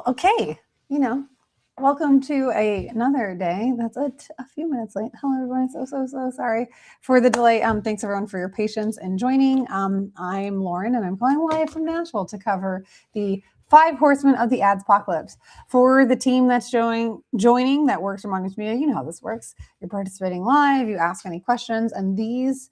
Okay, welcome to another day. That's a few minutes late. Hello, everyone. So sorry for the delay. Thanks everyone for your patience and joining. I'm Lauren, and I'm calling live from Nashville to cover the 5 horsemen of the ads apocalypse. For the team that's joining that works for Mongoose Media, you know how this works. You're participating live. You ask any questions, and these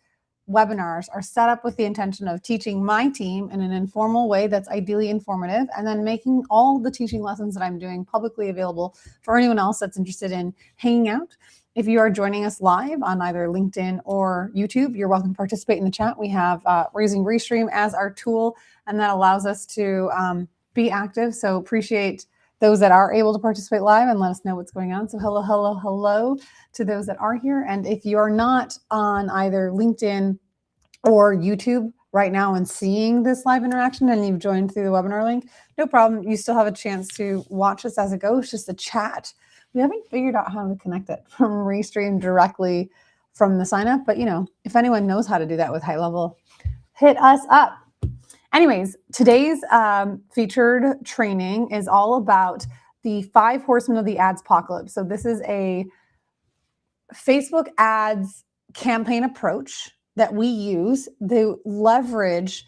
webinars are set up with the intention of teaching my team in an informal way that's ideally informative, and then making all the teaching lessons that I'm doing publicly available for anyone else that's interested in hanging out. If you are joining us live on either LinkedIn or YouTube, you're welcome to participate in the chat. We're using Restream as our tool, and that allows us to be active. So appreciate those that are able to participate live and let us know what's going on. So hello to those that are here. And if you're not on either LinkedIn or YouTube right now and seeing this live interaction and you've joined through the webinar link, no problem. You still have a chance to watch this as it goes, just a chat. We haven't figured out how to connect it from Restream directly from the sign up, but if anyone knows how to do that with high level, hit us up. Anyways, today's featured training is all about the 5 horsemen of the ads apocalypse. So this is a Facebook ads campaign approach that we use to leverage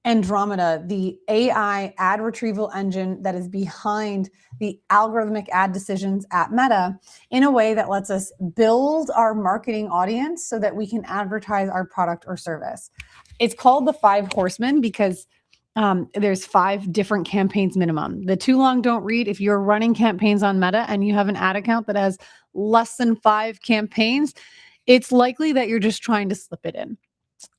Andromeda, the AI ad retrieval engine that is behind the algorithmic ad decisions at Meta, in a way that lets us build our marketing audience so that we can advertise our product or service. It's called the 5 horsemen because there's 5 different campaigns minimum. The too long don't read. If you're running campaigns on Meta and you have an ad account that has less than 5 campaigns, it's likely that you're just trying to slip it in.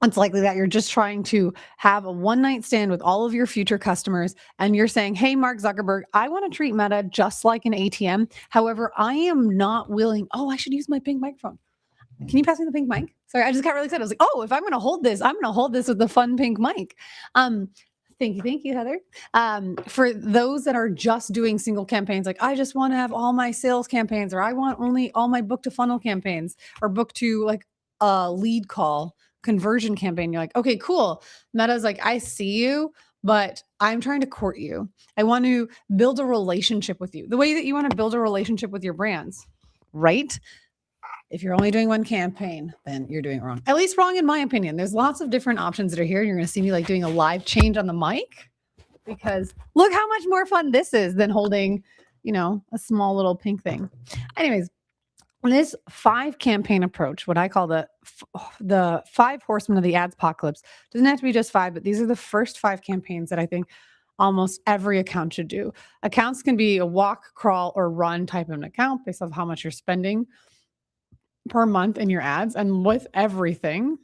It's likely that you're just trying to have a one-night stand with all of your future customers, and you're saying, hey, Mark Zuckerberg, I want to treat Meta just like an ATM. However, I am not willing. Oh, I should use my pink microphone. Can you pass me the pink mic? Sorry, I just got really excited. I was like, oh, if I'm going to hold this, I'm going to hold this with the fun pink mic. Thank you, Heather. For those that are just doing single campaigns, like I just want to have all my sales campaigns, or I want only all my book to funnel campaigns, or book to like a lead call conversion campaign. You're like, okay, cool. Meta's like, I see you, but I'm trying to court you. I want to build a relationship with you, the way that you want to build a relationship with your brands, right? If you're only doing one campaign, then you're doing it wrong. At least wrong in my opinion. There's lots of different options that are here. You're going to see me like doing a live change on the mic, because look how much more fun this is than holding, a small little pink thing. Anyways, this 5 campaign approach, what I call the 5 horsemen of the ads apocalypse, doesn't have to be just 5, but these are the first 5 campaigns that I think almost every account should do. Accounts can be a walk, crawl, or run type of an account based on how much you're spending per month in your ads. And with everything,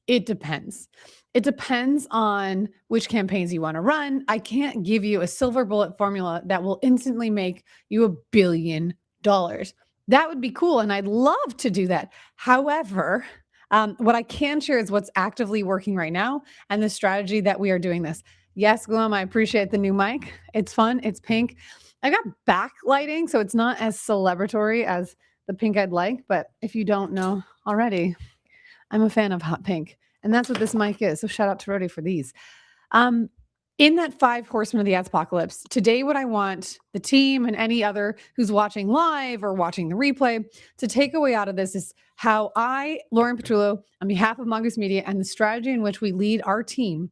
it depends. It depends on which campaigns you want to run. I can't give you a silver bullet formula that will instantly make you $1 billion. That would be cool, and I'd love to do that. However, what I can share is what's actively working right now and the strategy that we are doing this. Yes, Glum, I appreciate the new mic. It's fun. It's pink. I got backlighting, so it's not as celebratory as the pink I'd like, but if you don't know already, I'm a fan of hot pink, and that's what this mic is. So shout out to Rody for these. In that 5 horsemen of the ads apocalypse, today what I want the team and any other who's watching live or watching the replay to take away out of this is how I, Lauren Petrullo, on behalf of Mongoose Media, and the strategy in which we lead our team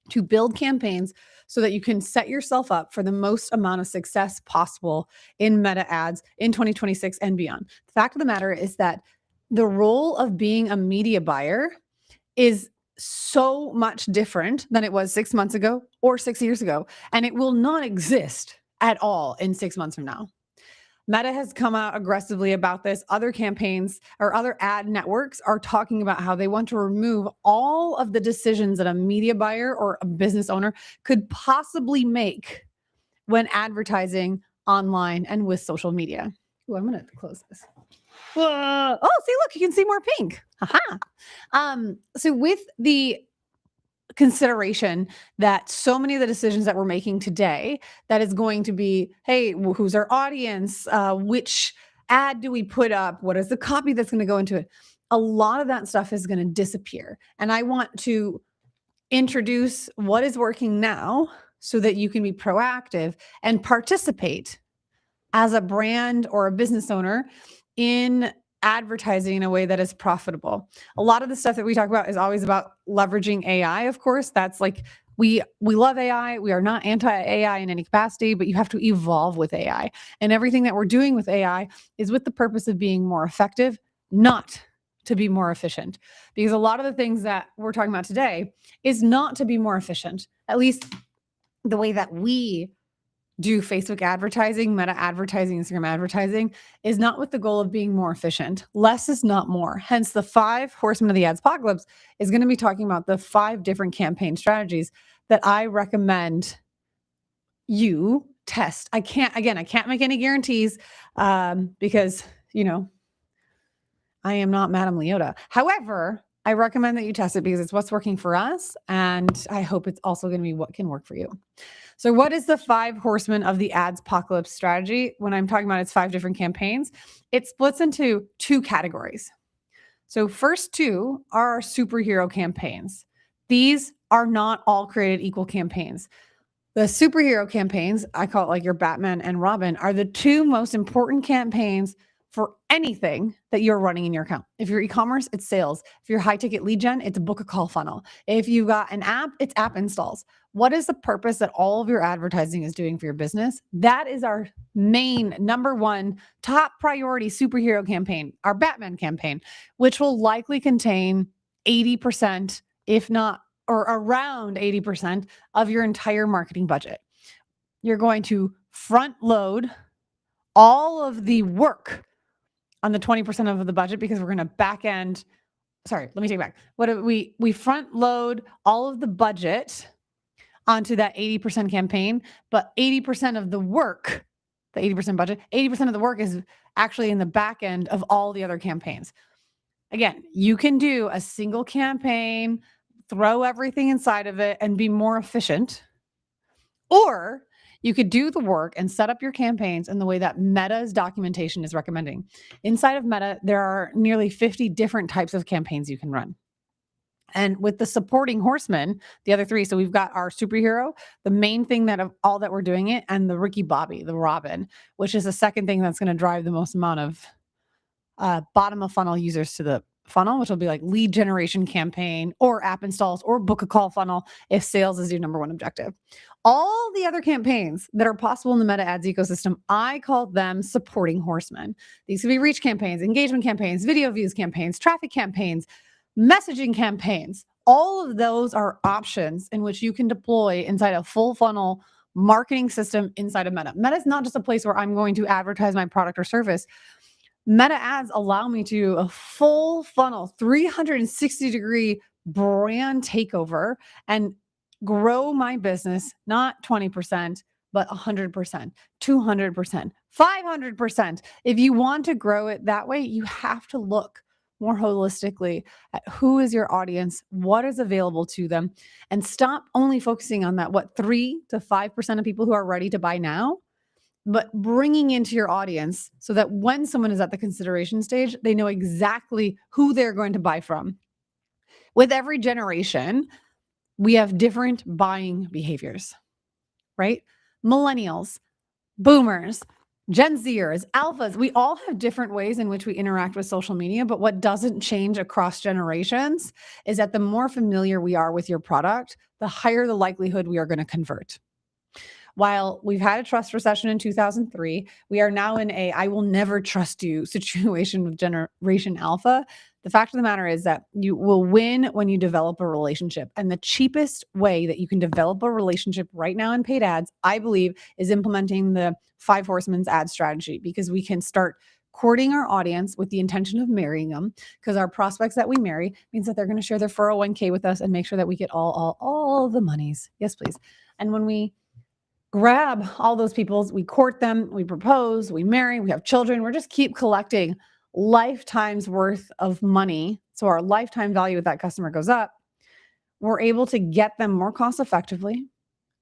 to build campaigns so that you can set yourself up for the most amount of success possible in Meta ads in 2026 and beyond. The fact of the matter is that the role of being a media buyer is so much different than it was 6 months ago or 6 years ago, and it will not exist at all in 6 months from now. Meta has come out aggressively about this. Other campaigns or other ad networks are talking about how they want to remove all of the decisions that a media buyer or a business owner could possibly make when advertising online and with social media. Oh, I'm going to close this. Whoa. Oh, see, look, you can see more pink. Haha. So with the consideration that so many of the decisions that we're making today, that is going to be, hey, who's our audience? Which ad do we put up? What is the copy that's going to go into it? A lot of that stuff is going to disappear. And I want to introduce what is working now so that you can be proactive and participate as a brand or a business owner in advertising in a way that is profitable. A lot of the stuff that we talk about is always about leveraging AI, of course. That's like we love AI. We are not anti-AI in any capacity, but you have to evolve with AI. And everything that we're doing with AI is with the purpose of being more effective, not to be more efficient. Because a lot of the things that we're talking about today is not to be more efficient. At least the way that we do Facebook advertising, Meta advertising, Instagram advertising is not with the goal of being more efficient. Less is not more. Hence, the 5 horsemen of the ads apocalypse is going to be talking about the 5 different campaign strategies that I recommend you test. I can't make any guarantees because, I am not Madame Leota. However, I recommend that you test it because it's what's working for us. And I hope it's also going to be what can work for you. So what is the 5 horsemen of the ads apocalypse strategy? When I'm talking about its 5 different campaigns, it splits into 2 categories. So first 2 are superhero campaigns. These are not all created equal campaigns. The superhero campaigns, I call it like your Batman and Robin, are the 2 most important campaigns for anything that you're running in your account. If you're e-commerce, it's sales. If you're high ticket lead gen, it's a book a call funnel. If you've got an app, it's app installs. What is the purpose that all of your advertising is doing for your business? That is our main number 1 top priority superhero campaign, our Batman campaign, which will likely contain 80%, if not or around 80% of your entire marketing budget. You're going to front load all of the work on the 20% of the budget because we're going to back end. Sorry, let me take it back. We front load all of the budget onto that 80% campaign, but 80% of the work, the 80% budget, 80% of the work is actually in the back end of all the other campaigns. Again, you can do a single campaign, throw everything inside of it and be more efficient. Or you could do the work and set up your campaigns in the way that Meta's documentation is recommending. Inside of Meta, there are nearly 50 different types of campaigns you can run. And with the supporting horsemen, the other 3, so we've got our superhero, the main thing that of all that we're doing it, and the Ricky Bobby, the Robin, which is the second thing that's going to drive the most amount of bottom of funnel users to the funnel, which will be like lead generation campaign or app installs or book a call funnel if sales is your number 1 objective. All the other campaigns that are possible in the Meta ads ecosystem, I call them supporting horsemen. These could be reach campaigns, engagement campaigns, video views campaigns, traffic campaigns, messaging campaigns. All of those are options in which you can deploy inside a full funnel marketing system inside of Meta. Meta is not just a place where I'm going to advertise my product or service. Meta ads allow me to do a full funnel, 360-degree brand takeover and grow my business, not 20%, but 100%, 200%, 500%. If you want to grow it that way, you have to look more holistically at who is your audience, what is available to them, and stop only focusing on that, 3 to 5% of people who are ready to buy now, but bringing into your audience so that when someone is at the consideration stage, they know exactly who they're going to buy from. With every generation, we have different buying behaviors, right? Millennials, boomers, Gen Zers, alphas, we all have different ways in which we interact with social media, but what doesn't change across generations is that the more familiar we are with your product, the higher the likelihood we are going to convert. While we've had a trust recession in 2003, we are now in a I will never trust you situation with Generation Alpha. The fact of the matter is that you will win when you develop a relationship. And the cheapest way that you can develop a relationship right now in paid ads, I believe, is implementing the 5 Horsemen's ad strategy, because we can start courting our audience with the intention of marrying them, because our prospects that we marry means that they're going to share their 401k with us and make sure that we get all the monies. Yes, please. And when we grab all those people, we court them, we propose, we marry, we have children, we're just keep collecting lifetimes worth of money. So our lifetime value with that customer goes up. We're able to get them more cost effectively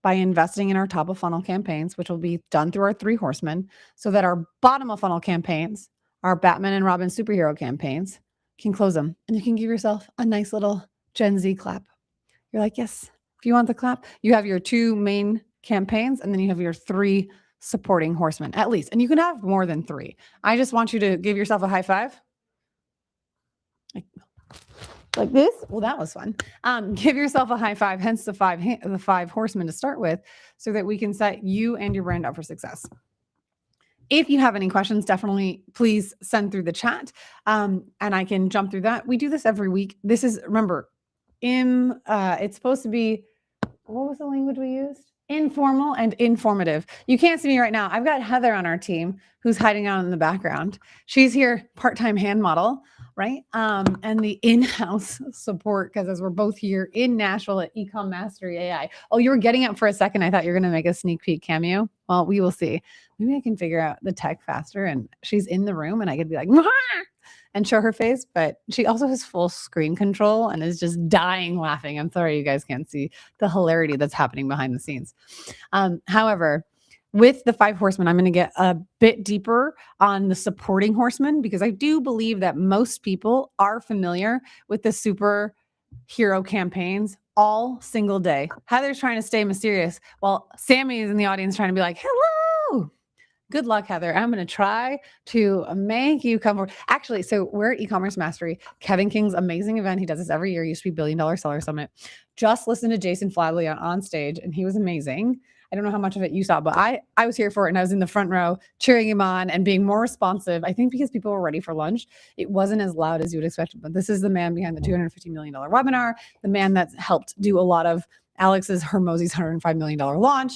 by investing in our top of funnel campaigns, which will be done through our 3 horsemen, so that our bottom of funnel campaigns, our Batman and Robin superhero campaigns, can close them. And you can give yourself a nice little Gen Z clap. You're like, yes, if you want the clap, you have your 2 main campaigns, and then you have your 3 supporting horsemen at least. And you can have more than 3. I just want you to give yourself a high five. Like this. Well, that was fun. Give yourself a high five, hence the 5 horsemen to start with, so that we can set you and your brand up for success. If you have any questions, definitely please send through the chat, and I can jump through that. We do this every week. This is, remember, it's supposed to be, what was the language we used? Informal and informative. You can't see me right now. I've got Heather on our team who's hiding out in the background. She's here, part-time hand model, right? And the in-house support, because as we're both here in Nashville at Ecom Mastery AI. Oh, you were getting up for a second. I thought you were going to make a sneak peek cameo. Well, we will see. Maybe I can figure out the tech faster and she's in the room and I could be like, Mwah! And show her face, but she also has full screen control and is just dying laughing. I'm sorry you guys can't see the hilarity that's happening behind the scenes. However, with the 5 horsemen, I'm going to get a bit deeper on the supporting horsemen because I do believe that most people are familiar with the superhero campaigns all single day. Heather's trying to stay mysterious while Sammy is in the audience trying to be like, hello. Good luck, Heather. I'm going to try to make you come forward. Actually, so we're at E-commerce Mastery, Kevin King's amazing event. He does this every year. He used to be $1 Billion Seller Summit. Just listened to Jason Fladley on stage, and he was amazing. I don't know how much of it you saw, but I was here for it, and I was in the front row cheering him on and being more responsive. I think because people were ready for lunch, it wasn't as loud as you would expect. But this is the man behind the $250 million webinar, the man that's helped do a lot of Alex's Hermosi's $105 million launch,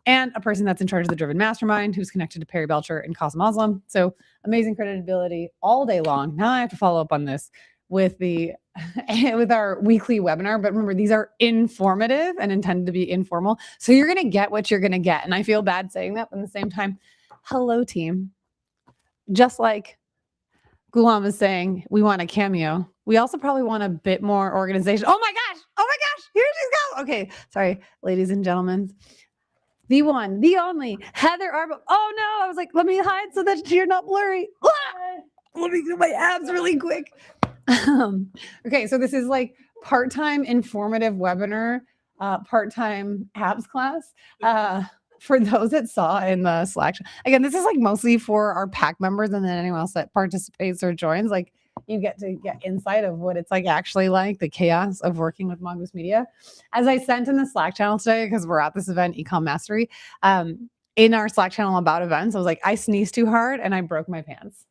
and a person that's in charge of the Driven Mastermind who's connected to Perry Belcher and Qasim Muslim. So amazing credibility all day long. Now I have to follow up on this with with our weekly webinar. But remember, these are informative and intended to be informal. So you're going to get what you're going to get. And I feel bad saying that, but at the same time, hello team. Just like Gulam is saying, we want a cameo. We also probably want a bit more organization. Oh my gosh. Here she goes. Okay. Sorry, ladies and gentlemen. The one, the only, Heather Arbo. Oh no, I was like, let me hide so that you're not blurry. Ah! Let me do my abs really quick. Okay, so this is like part-time informative webinar, part-time abs class. For those that saw in the Slack. Again, this is like mostly for our pack members and then anyone else that participates or joins. Like you get to get insight of what it's like actually like the chaos of working with Mongoose Media. As I sent in the Slack channel today, because we're at this event, Ecom Mastery, in our Slack channel about events, I was like, I sneezed too hard and I broke my pants.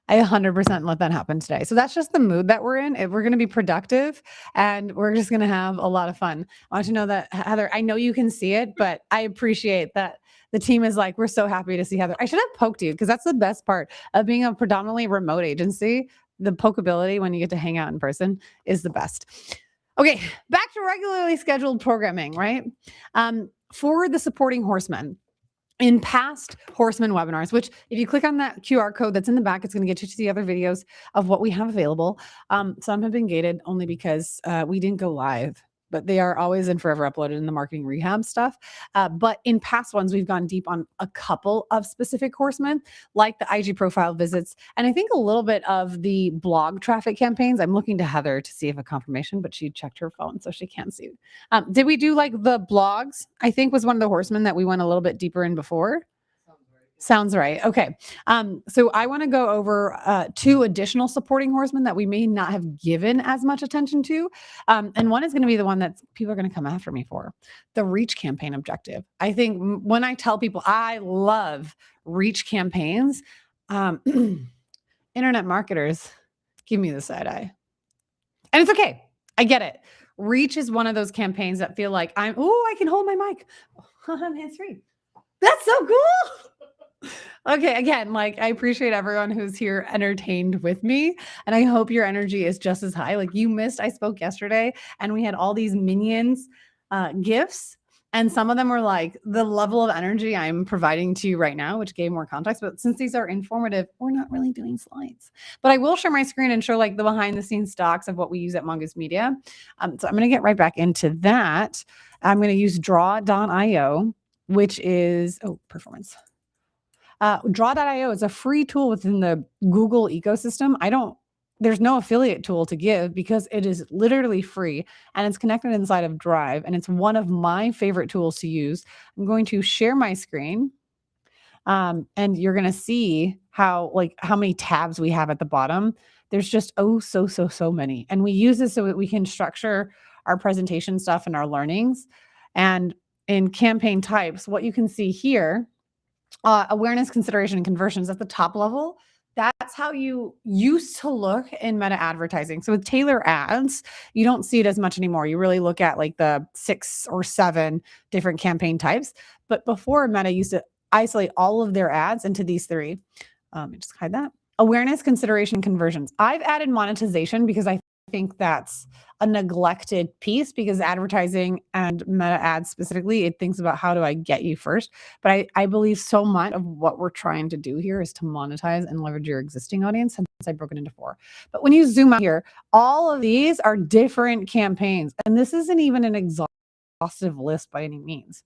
I 100% let that happen today. So that's just the mood that we're in. We're going to be productive and we're just going to have a lot of fun. I want you to know that, Heather, I know you can see it, but I appreciate that the team is like, we're so happy to see Heather. I should have poked you because that's the best part of being a predominantly remote agency. The pokeability when you get to hang out in person is the best. Okay, back to regularly scheduled programming, right? For the supporting horsemen. In past Horsemen webinars, which if you click on that QR code that's in the back, it's going to get you to the other videos of what we have available. Some have been gated only because we didn't go live, but they are always and forever uploaded in the marketing rehab stuff. But in past ones, we've gone deep on a couple of specific horsemen, like the IG profile visits, and I think a little bit of the blog traffic campaigns. I'm looking to Heather to see if a confirmation, but she checked her phone, so she can't see. Did we do like the blogs? I think was one of the horsemen that we went a little bit deeper in before. Sounds right. Okay. So I want to go over 2 additional supporting horsemen that we may not have given as much attention to. And one is going to be the one that people are going to come after me for, the reach campaign objective. I think when I tell people I love reach campaigns, internet marketers give me the side eye. And it's okay. I get it. Reach is one of those campaigns that feel like I can hold my mic. I'm hands-free. That's so cool. Okay, again, like I appreciate everyone who's here entertained with me, and I hope your energy is just as high. Like you missed, I spoke yesterday, and we had all these minions gifts, and some of them were like the level of energy I'm providing to you right now, which gave more context. But since these are informative, we're not really doing slides. But I will share my screen and show like the behind-the-scenes stocks of what we use at Mongoose Media. So I'm going to get right back into that. I'm going to use Draw.io, which is performance. Draw.io is a free tool within the Google ecosystem. I don't there's no affiliate tool to give because it is literally free and it's connected inside of Drive. And it's one of my favorite tools to use. I'm going to share my screen. And you're going to see how many tabs we have at the bottom. There's just, so many. And we use this so that we can structure our presentation stuff and our learnings. And in campaign types, what you can see here, awareness, consideration, and conversions at the top level. That's how you used to look in meta advertising. So with Tailor ads, you don't see it as much anymore. You really look at like the 6 or 7 different campaign types. But before, Meta used to isolate all of their ads into these 3. Just hide that. Awareness, consideration, conversions. I've added monetization because I think that's a neglected piece, because advertising and meta ads specifically, it thinks about how do I get you first. But I believe so much of what we're trying to do here is to monetize and leverage your existing audience, since I broke it into 4. But when you zoom out here, all of these are different campaigns. And this isn't even an exhaustive list by any means.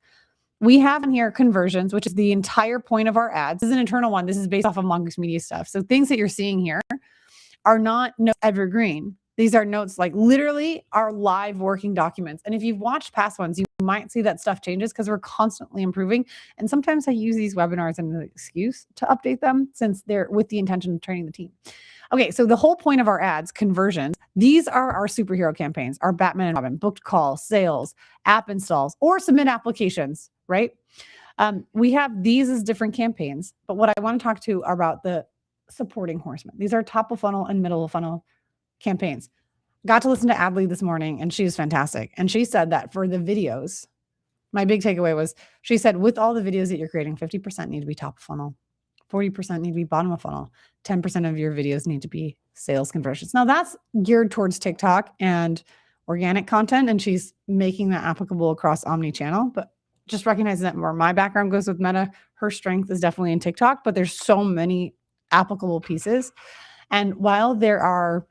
We have in here conversions, which is the entire point of our ads. This is an internal one. This is based off of Mongoose Media stuff. So things that you're seeing here are not notes evergreen. These are notes like literally our live working documents. And if you've watched past ones, you might see that stuff changes because we're constantly improving. And sometimes I use these webinars as an excuse to update them, since they're with the intention of training the team. Okay, so the whole point of our ads, conversions, these are our superhero campaigns, our Batman and Robin, booked calls, sales, app installs, or submit applications, right? We have these as different campaigns, but what I want to talk to are about the supporting horsemen. These are top of funnel and middle of funnel campaigns. Got to listen to Adley this morning, and she was fantastic. And she said that for the videos, my big takeaway was, she said, with all the videos that you're creating, 50% need to be top of funnel, 40% need to be bottom of funnel, 10% of your videos need to be sales conversions. Now that's geared towards TikTok and organic content, and she's making that applicable across omni-channel. But just recognizing that where my background goes with Meta, her strength is definitely in TikTok, but there's so many applicable pieces. And while there are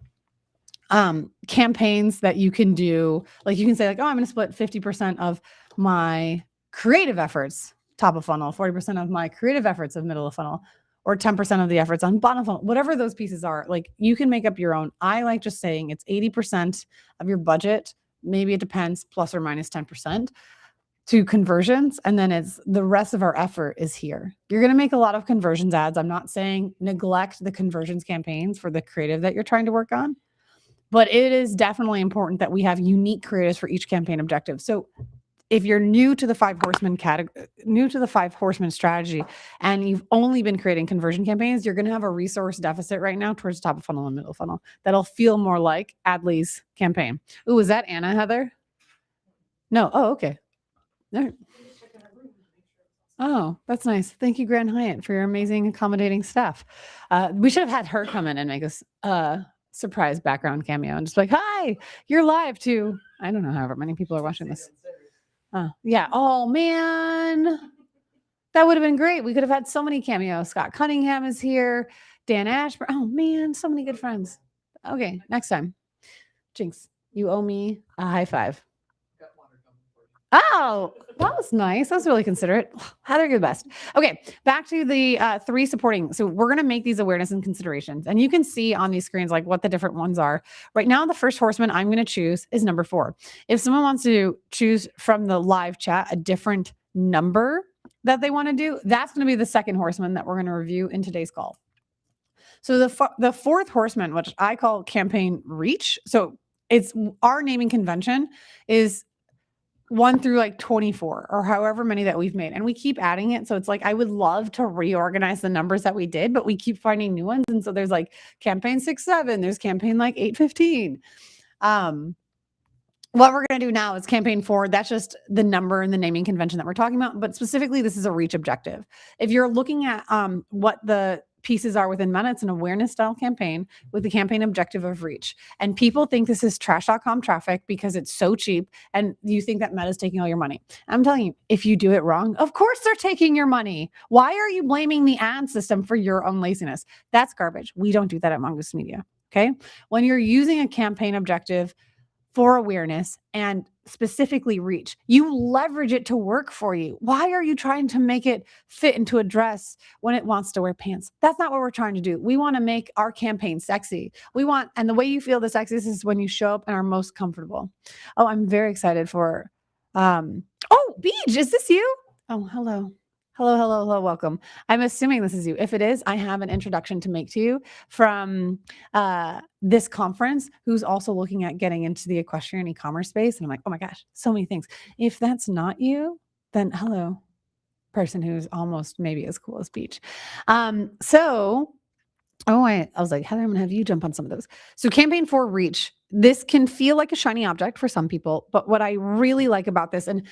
campaigns that you can do, like you can say like, oh, I'm going to split 50% of my creative efforts top of funnel, 40% of my creative efforts of middle of funnel, or 10% of the efforts on bottom of funnel, whatever those pieces are, like you can make up your own. I like just saying it's 80% of your budget. Maybe it depends, plus or minus 10% to conversions. And then it's the rest of our effort is here. You're going to make a lot of conversions ads. I'm not saying neglect the conversions campaigns for the creative that you're trying to work on, but it is definitely important that we have unique creatives for each campaign objective. So if you're new to the 5 horsemen category, new to the 5 horsemen strategy, and you've only been creating conversion campaigns, you're going to have a resource deficit right now towards top of funnel and middle funnel. That'll feel more like Adley's campaign. Ooh, is that Anna, Heather? No. Oh, okay. There. Oh, that's nice. Thank you, Grand Hyatt, for your amazing accommodating staff. We should have had her come in and make us surprise background cameo and just like, hi, you're live to, I don't know however many people are watching this. Yeah. Oh man, that would have been great. We could have had so many cameos. Scott Cunningham is here. Dan Ashburn. Oh man, so many good friends. Okay, next time. Jinx, you owe me a high five. Oh, that was nice. That was really considerate. Heather, you're the best. Okay, back to the 3 supporting. So we're going to make these awareness and considerations. And you can see on these screens like what the different ones are. Right now, the first horseman I'm going to choose is number 4. If someone wants to choose from the live chat a different number that they want to do, that's going to be the second horseman that we're going to review in today's call. So the fourth horseman, which I call campaign reach. So it's our naming convention is 1 through like 24 or however many that we've made. And we keep adding it. So it's like, I would love to reorganize the numbers that we did, but we keep finding new ones. And so there's like campaign 6-7, there's campaign like 8-15. What we're going to do now is campaign 4. That's just the number and the naming convention that we're talking about. But specifically, this is a reach objective. If you're looking at what the pieces are within Meta, it's an awareness style campaign with the campaign objective of reach. And people think this is trash.com traffic because it's so cheap. And you think that Meta is taking all your money. I'm telling you, if you do it wrong, of course they're taking your money. Why are you blaming the ad system for your own laziness? That's garbage. We don't do that at Mongoose Media. Okay. When you're using a campaign objective for awareness and specifically reach. You leverage it to work for you. Why are you trying to make it fit into a dress when it wants to wear pants? That's not what we're trying to do. We want to make our campaign sexy. And the way you feel the sexiest is when you show up and are most comfortable. Oh, I'm very excited for, Beej, is this you? Oh, hello. Hello, welcome. I'm assuming this is you. If it is, I have an introduction to make to you from this conference who's also looking at getting into the equestrian e-commerce space. And I'm like, oh my gosh, so many things. If that's not you, then hello, person who's almost maybe as cool as Beach. I was like, Heather, I'm going to have you jump on some of those. So campaign for reach. This can feel like a shiny object for some people, but what I really like about this, and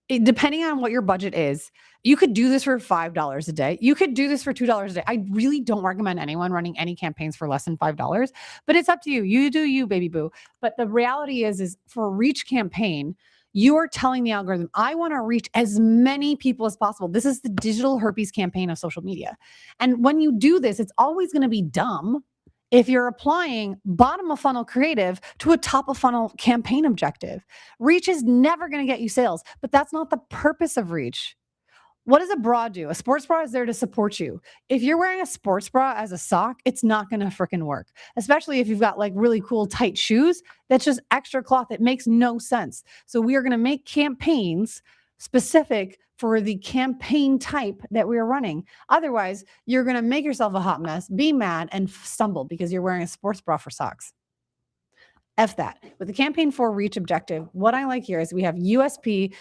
depending on what your budget is, you could do this for $5 a day. You could do this for $2 a day. I really don't recommend anyone running any campaigns for less than $5, but it's up to you. You do you, baby boo. But the reality is for a reach campaign, you are telling the algorithm, I want to reach as many people as possible. This is the digital herpes campaign of social media. And when you do this, it's always going to be dumb if you're applying bottom of funnel creative to a top of funnel campaign objective. Reach is never going to get you sales, but that's not the purpose of reach. What does a bra do? A sports bra is there to support you. If you're wearing a sports bra as a sock, it's not going to freaking work, especially if you've got like really cool tight shoes. That's just extra cloth. It makes no sense. So we are going to make campaigns specific for the campaign type that we are running. Otherwise, you're going to make yourself a hot mess, be mad, and stumble because you're wearing a sports bra for socks. F that. With the campaign for reach objective, what I like here is we have USP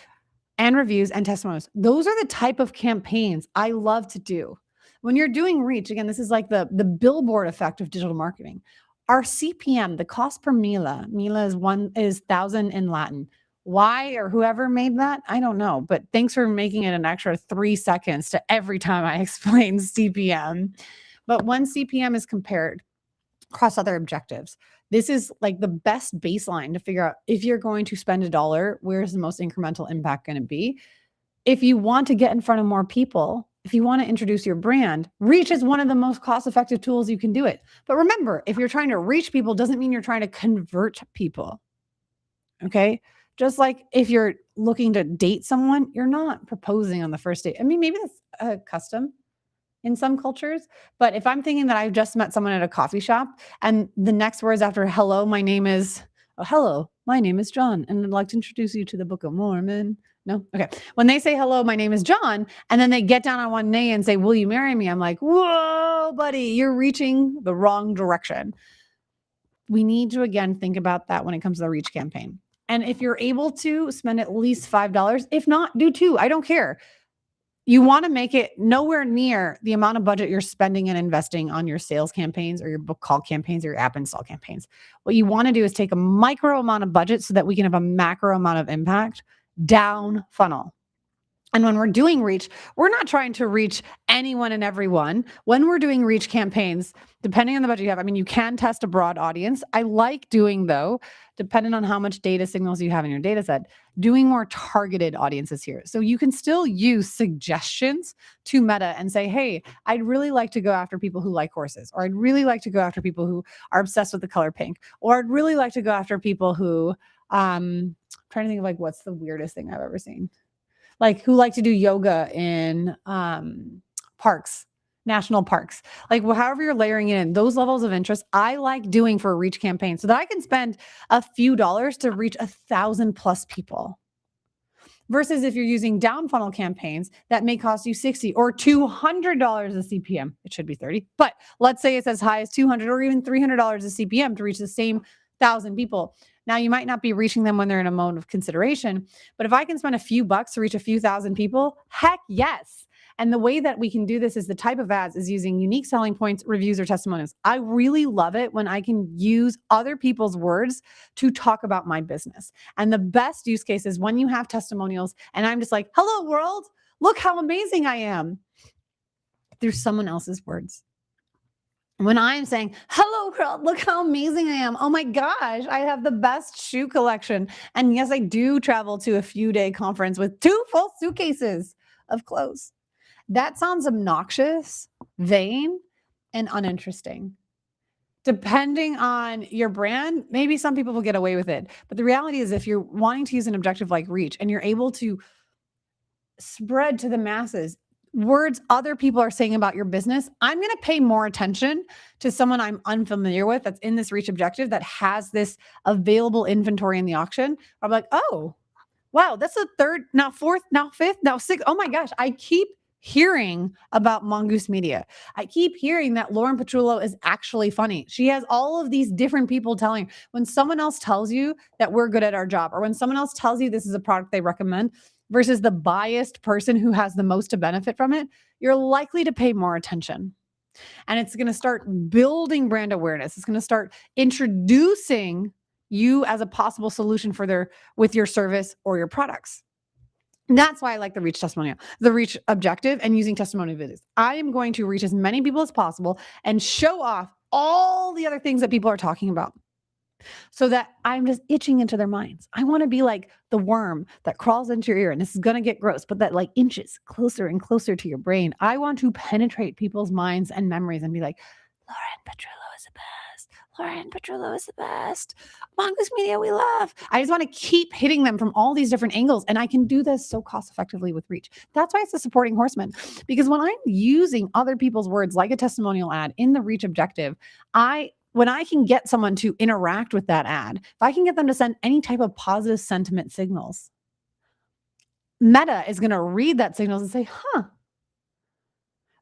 and reviews and testimonials. Those are the type of campaigns I love to do. When you're doing reach, again, this is like the billboard effect of digital marketing. Our CPM, the cost per mila is 1,000 in Latin. Why or whoever made that, I don't know. But thanks for making it an extra 3 seconds to every time I explain CPM. But when CPM is compared across other objectives, this is like the best baseline to figure out if you're going to spend $1, where's the most incremental impact going to be? If you want to get in front of more people, if you want to introduce your brand, reach is one of the most cost-effective tools you can do it. But remember, if you're trying to reach people, doesn't mean you're trying to convert people. Okay? Just like if you're looking to date someone, you're not proposing on the first date. I mean, maybe that's a custom in some cultures, but if I'm thinking that I've just met someone at a coffee shop and the next words after hello, my name is John, and I'd like to introduce you to the Book of Mormon. No? Okay. When they say hello, my name is John, and then they get down on one knee and say, will you marry me? I'm like, whoa, buddy, you're reaching the wrong direction. We need to, again, think about that when it comes to the reach campaign. And if you're able to spend at least $5, if not, do $2. I don't care. You want to make it nowhere near the amount of budget you're spending and investing on your sales campaigns or your book call campaigns or your app install campaigns. What you want to do is take a micro amount of budget so that we can have a macro amount of impact down funnel. And when we're doing reach, we're not trying to reach anyone and everyone. When we're doing reach campaigns, depending on the budget you have, I mean, you can test a broad audience. I like doing, though, depending on how much data signals you have in your data set, doing more targeted audiences here. So you can still use suggestions to Meta and say, hey, I'd really like to go after people who like horses, or I'd really like to go after people who are obsessed with the color pink, or I'd really like to go after people who, I'm trying to think of like, what's the weirdest thing I've ever seen? Like who like to do yoga in parks, national parks, like however you're layering it in, those levels of interest, I like doing for a reach campaign so that I can spend a few dollars to reach 1,000+ people. Versus if you're using down funnel campaigns that may cost you $60 or $200 a CPM. It should be 30, but let's say it's as high as $200 or even $300 a CPM to reach the same 1,000 people. Now, you might not be reaching them when they're in a mode of consideration, but if I can spend a few bucks to reach a few thousand people, heck yes. And the way that we can do this is the type of ads is using unique selling points, reviews, or testimonials. I really love it when I can use other people's words to talk about my business. And the best use case is when you have testimonials and I'm just like, hello world, look how amazing I am. Through someone else's words. When I'm saying, hello world, look how amazing I am. Oh my gosh, I have the best shoe collection. And yes, I do travel to a few-day conference with 2 full suitcases of clothes. That sounds obnoxious, vain, and uninteresting. Depending on your brand, maybe some people will get away with it. But the reality is, if you're wanting to use an objective like reach and you're able to spread to the masses words other people are saying about your business, I'm going to pay more attention to someone I'm unfamiliar with that's in this reach objective that has this available inventory in the auction. I'm like, oh, wow, that's the third, now fourth, now fifth, now sixth. Oh my gosh, I keep hearing about Mongoose Media. I keep hearing that Lauren Petrullo is actually funny. She has all of these different people telling. When someone else tells you that we're good at our job, or when someone else tells you this is a product they recommend, versus the biased person who has the most to benefit from it, you're likely to pay more attention. And it's going to start building brand awareness. It's going to start introducing you as a possible solution with your service or your products. And that's why I like the reach testimonial, the reach objective, and using testimonial videos. I am going to reach as many people as possible and show off all the other things that people are talking about, so that I'm just itching into their minds. I want to be like the worm that crawls into your ear, and this is going to get gross, but that like inches closer and closer to your brain. I want to penetrate people's minds and memories and be like, Lauren Petrillo is the best. Lauren Petrillo is the best. Mongoose Media, we love. I just want to keep hitting them from all these different angles. And I can do this so cost effectively with reach. That's why it's a supporting horseman. Because when I'm using other people's words like a testimonial ad in the reach objective, when I can get someone to interact with that ad, if I can get them to send any type of positive sentiment signals, Meta is going to read that signals and say,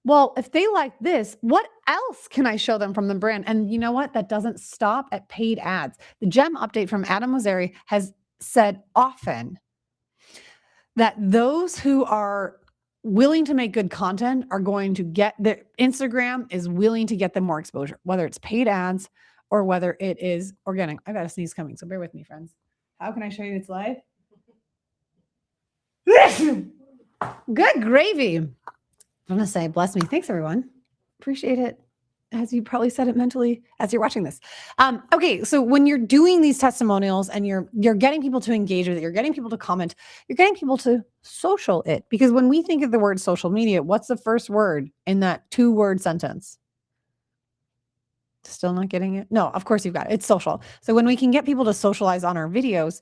well, if they like this, what else can I show them from the brand? And you know what? That doesn't stop at paid ads. The gem update from Adam Mosseri has said often that those who are willing to make good content are going to get Instagram is willing to get them more exposure, whether it's paid ads or whether it is organic. I got a sneeze coming, so bear with me, friends. How can I show you it's live? Good gravy. I'm going to say, bless me. Thanks, everyone. Appreciate it. As you probably said it mentally as you're watching this. Okay, so when you're doing these testimonials and you're getting people to engage with it, you're getting people to comment, you're getting people to social it. Because when we think of the word social media, what's the first word in that 2-word sentence? Still not getting it? No, of course you've got it. It's social. So when we can get people to socialize on our videos,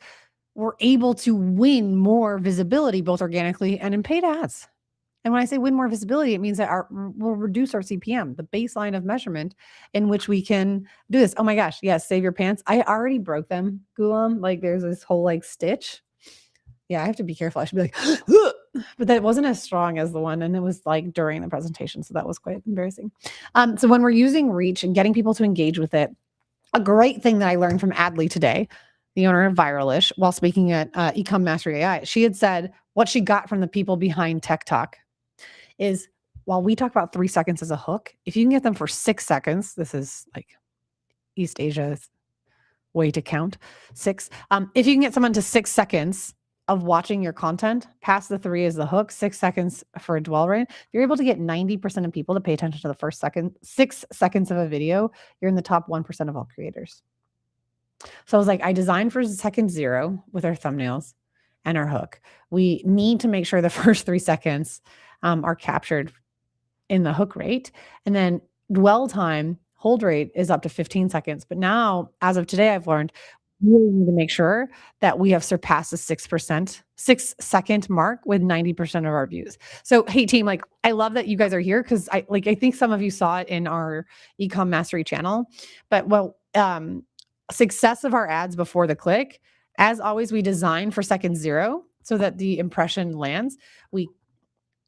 we're able to win more visibility, both organically and in paid ads. And when I say win more visibility, it means that we'll reduce our CPM, the baseline of measurement in which we can do this. Oh my gosh, yes, save your pants. I already broke them, Gulam. Like there's this whole like stitch. Yeah, I have to be careful. I should be like, but that wasn't as strong as the one. And it was like during the presentation. So that was quite embarrassing. So when we're using reach and getting people to engage with it, a great thing that I learned from Adley today, the owner of Viralish, while speaking at Ecom Mastery AI, she had said what she got from the people behind Tech Talk is, while we talk about 3 seconds as a hook, if you can get them for 6 seconds, this is like East Asia's way to count 6. If you can get someone to 6 seconds of watching your content, past the 3 is the hook, 6 seconds for a dwell rate. If you're able to get 90% of people to pay attention to the first 6 seconds of a video, you're in the top 1% of all creators. So I was like, I designed for second 0 with our thumbnails and our hook. We need to make sure the first 3 seconds are captured in the hook rate. And then dwell time, hold rate is up to 15 seconds. But now, as of today, I've learned we really need to make sure that we have surpassed the 6-second mark with 90% of our views. So, hey team, like I love that you guys are here, because I think some of you saw it in our Ecom Mastery channel. But success of our ads before the click, as always, we design for second 0 so that the impression lands. We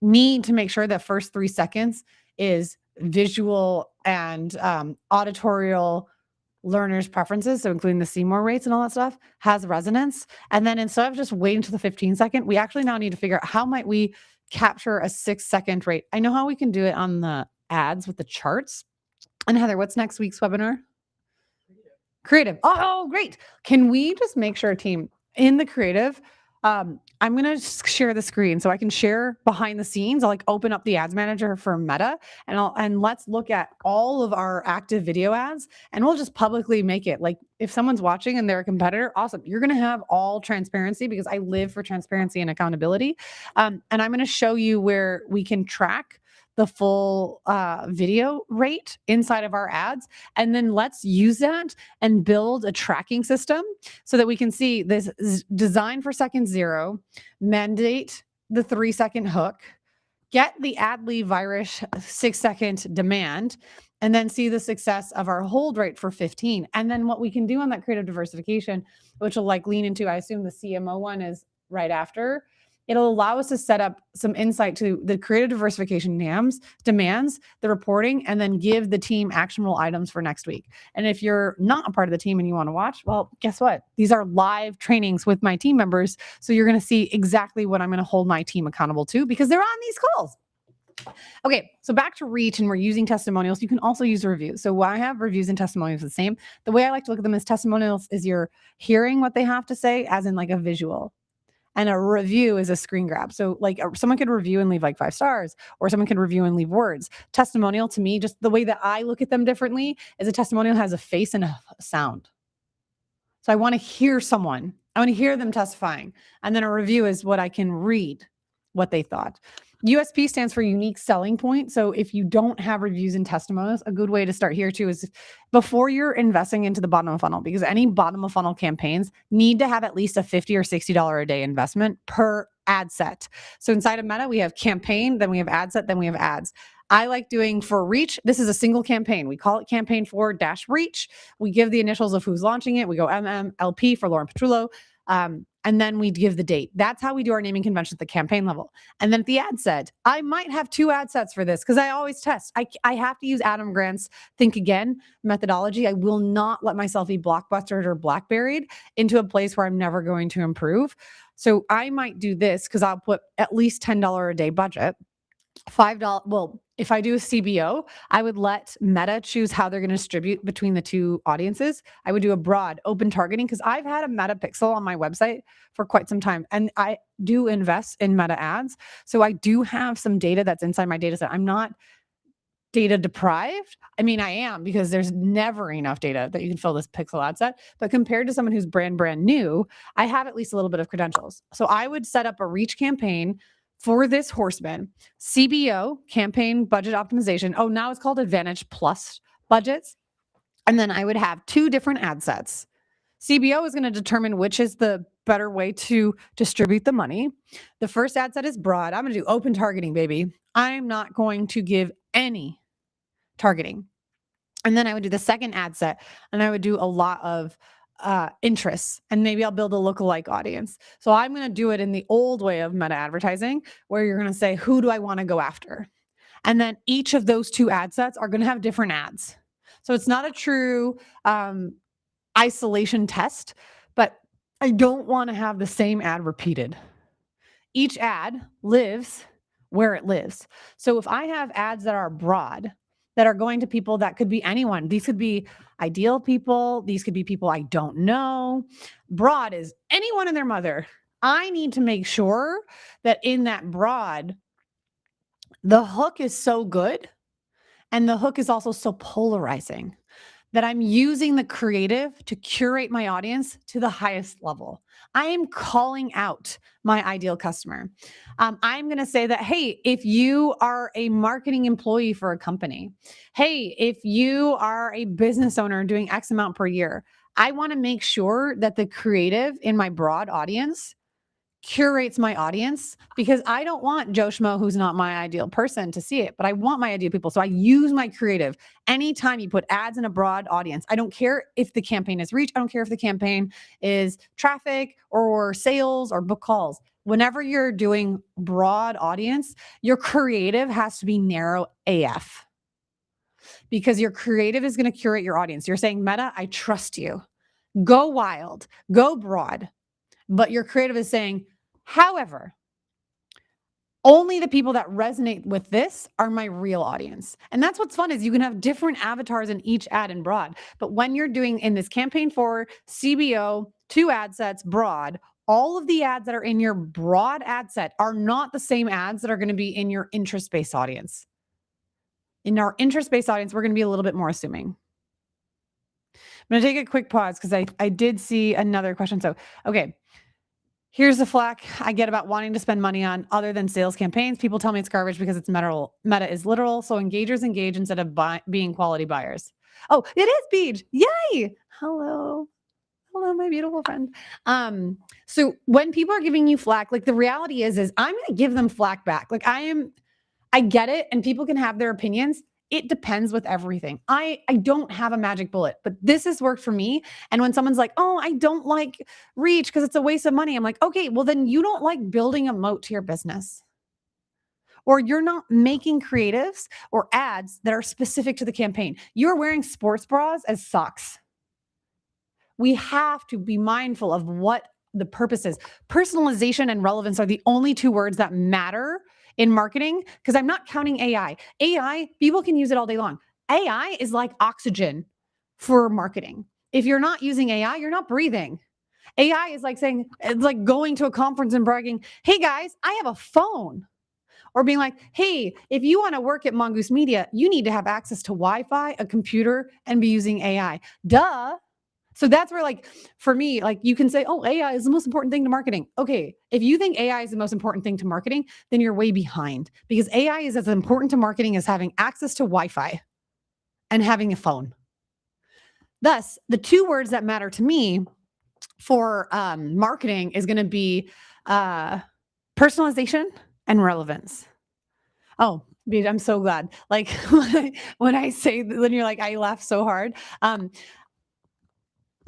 need to make sure that first 3 seconds is visual and auditorial learners' preferences, so including the Seymour rates and all that stuff, has resonance. And then instead of just waiting to the 15-second, we actually now need to figure out how might we capture a 6-second rate. I know how we can do it on the ads with the charts. And Heather, what's next week's webinar? Creative. Oh, great. Can we just make sure, team, in the creative, I'm going to share the screen so I can share behind the scenes. I'll like open up the ads manager for Meta and let's look at all of our active video ads, and we'll just publicly make it. Like if someone's watching and they're a competitor, awesome. You're going to have all transparency, because I live for transparency and accountability. And I'm going to show you where we can track the full video rate inside of our ads. And then let's use that and build a tracking system so that we can see this is designed for second 0, mandate the 3-second hook, get the ad lead virus 6-second demand, and then see the success of our hold rate for 15. And then what we can do on that creative diversification, which will like lean into, I assume the CMO one is right after, it'll allow us to set up some insight to the creative diversification demands, the reporting, and then give the team actionable items for next week. And if you're not a part of the team and you want to watch, well, guess what? These are live trainings with my team members. So you're going to see exactly what I'm going to hold my team accountable to because they're on these calls. Okay, so back to reach, and we're using testimonials. You can also use reviews. So I have reviews and testimonials the same. The way I like to look at them as testimonials is you're hearing what they have to say as in like a visual. And a review is a screen grab. So like someone could review and leave like 5 stars, or someone could review and leave words. Testimonial to me, just the way that I look at them differently is a testimonial has a face and a sound. So I want to hear someone. I want to hear them testifying. And then a review is what I can read what they thought. USP stands for unique selling point. So if you don't have reviews and testimonials, a good way to start here too is before you're investing into the bottom of funnel, because any bottom of funnel campaigns need to have at least a $50 or $60 a day investment per ad set. So inside of Meta, we have campaign, then we have ad set, then we have ads. I like doing for reach. This is a single campaign. We call it campaign for dash reach. We give the initials of who's launching it. We go MMLP for Lauren Petrullo. And then we give the date. That's how we do our naming convention at the campaign level. And then at the ad set, I might have 2 ad sets for this because I always test. I have to use Adam Grant's think again methodology. I will not let myself be blockbustered or blackberried into a place where I'm never going to improve. So I might do this because I'll put at least $10 a day budget. $5. Well, if I do a CBO, I would let Meta choose how they're going to distribute between the 2 audiences. I would do a broad open targeting because I've had a Meta pixel on my website for quite some time, and I do invest in Meta ads. So I do have some data that's inside my data set. I'm not data deprived. I mean, I am, because there's never enough data that you can fill this pixel ad set. But compared to someone who's brand new, I have at least a little bit of credentials. So I would set up a reach campaign for this Horseman, CBO, campaign budget optimization. Oh, now it's called Advantage Plus budgets. And then I would have 2 different ad sets. CBO is going to determine which is the better way to distribute the money. The first ad set is broad. I'm going to do open targeting, baby. I'm not going to give any targeting. And then I would do the second ad set, and I would do a lot of interests, and maybe I'll build a lookalike audience. So I'm going to do it in the old way of meta advertising, where you're going to say, who do I want to go after? And then each of those 2 ad sets are going to have different ads. So it's not a true isolation test, but I don't want to have the same ad repeated. Each ad lives where it lives. So if I have ads that are broad, that are going to people that could be anyone. These could be ideal people. These could be people I don't know. Broad is anyone and their mother. I need to make sure that in that broad, the hook is so good, and the hook is also so polarizing, that I'm using the creative to curate my audience to the highest level. I am calling out my ideal customer. I'm going to say that, hey, if you are a marketing employee for a company, hey, if you are a business owner doing X amount per year, I want to make sure that the creative in my broad audience curates my audience, because I don't want Joe Schmo, who's not my ideal person, to see it, but I want my ideal people. So I use my creative. Anytime you put ads in a broad audience, I don't care if the campaign is reach. I don't care if the campaign is traffic or sales or book calls. Whenever you're doing broad audience, your creative has to be narrow AF, because your creative is going to curate your audience. You're saying, Meta, I trust you. Go wild, go broad. But your creative is saying, however, only the people that resonate with this are my real audience. And that's what's fun, is you can have different avatars in each ad in broad. But when you're doing in this campaign for CBO, 2 ad sets broad, all of the ads that are in your broad ad set are not the same ads that are going to be in your interest-based audience. In our interest-based audience, we're going to be a little bit more assuming. I'm going to take a quick pause because I did see another question. So, okay. Here's the flack I get about wanting to spend money on other than sales campaigns. People tell me it's garbage because it's meta is literal. So engagers engage instead of being quality buyers. Oh, it is Beej. Yay. Hello. Hello, my beautiful friend. So when people are giving you flack, like the reality is I'm going to give them flack back. Like I get it. And people can have their opinions. It depends with everything. I don't have a magic bullet, but this has worked for me. And when someone's like, oh, I don't like reach because it's a waste of money. I'm like, okay, well then you don't like building a moat to your business. Or you're not making creatives or ads that are specific to the campaign. You're wearing sports bras as socks. We have to be mindful of what the purpose is. Personalization and relevance are the only two words that matter in marketing, because I'm not counting AI. AI, people can use it all day long. AI is like oxygen for marketing. If you're not using AI, you're not breathing. AI is like saying, it's like going to a conference and bragging, hey guys, I have a phone. Or being like, hey, if you want to work at Mongoose Media, you need to have access to Wi-Fi, a computer, and be using AI. Duh. So that's where, like, for me, like you can say, oh, AI is the most important thing to marketing. Okay, if you think AI is the most important thing to marketing, then you're way behind, because AI is as important to marketing as having access to Wi-Fi and having a phone. Thus, the two words that matter to me for marketing is going to be personalization and relevance. Oh, Beat, I'm so glad. Like when I say, when you're like, I laugh so hard.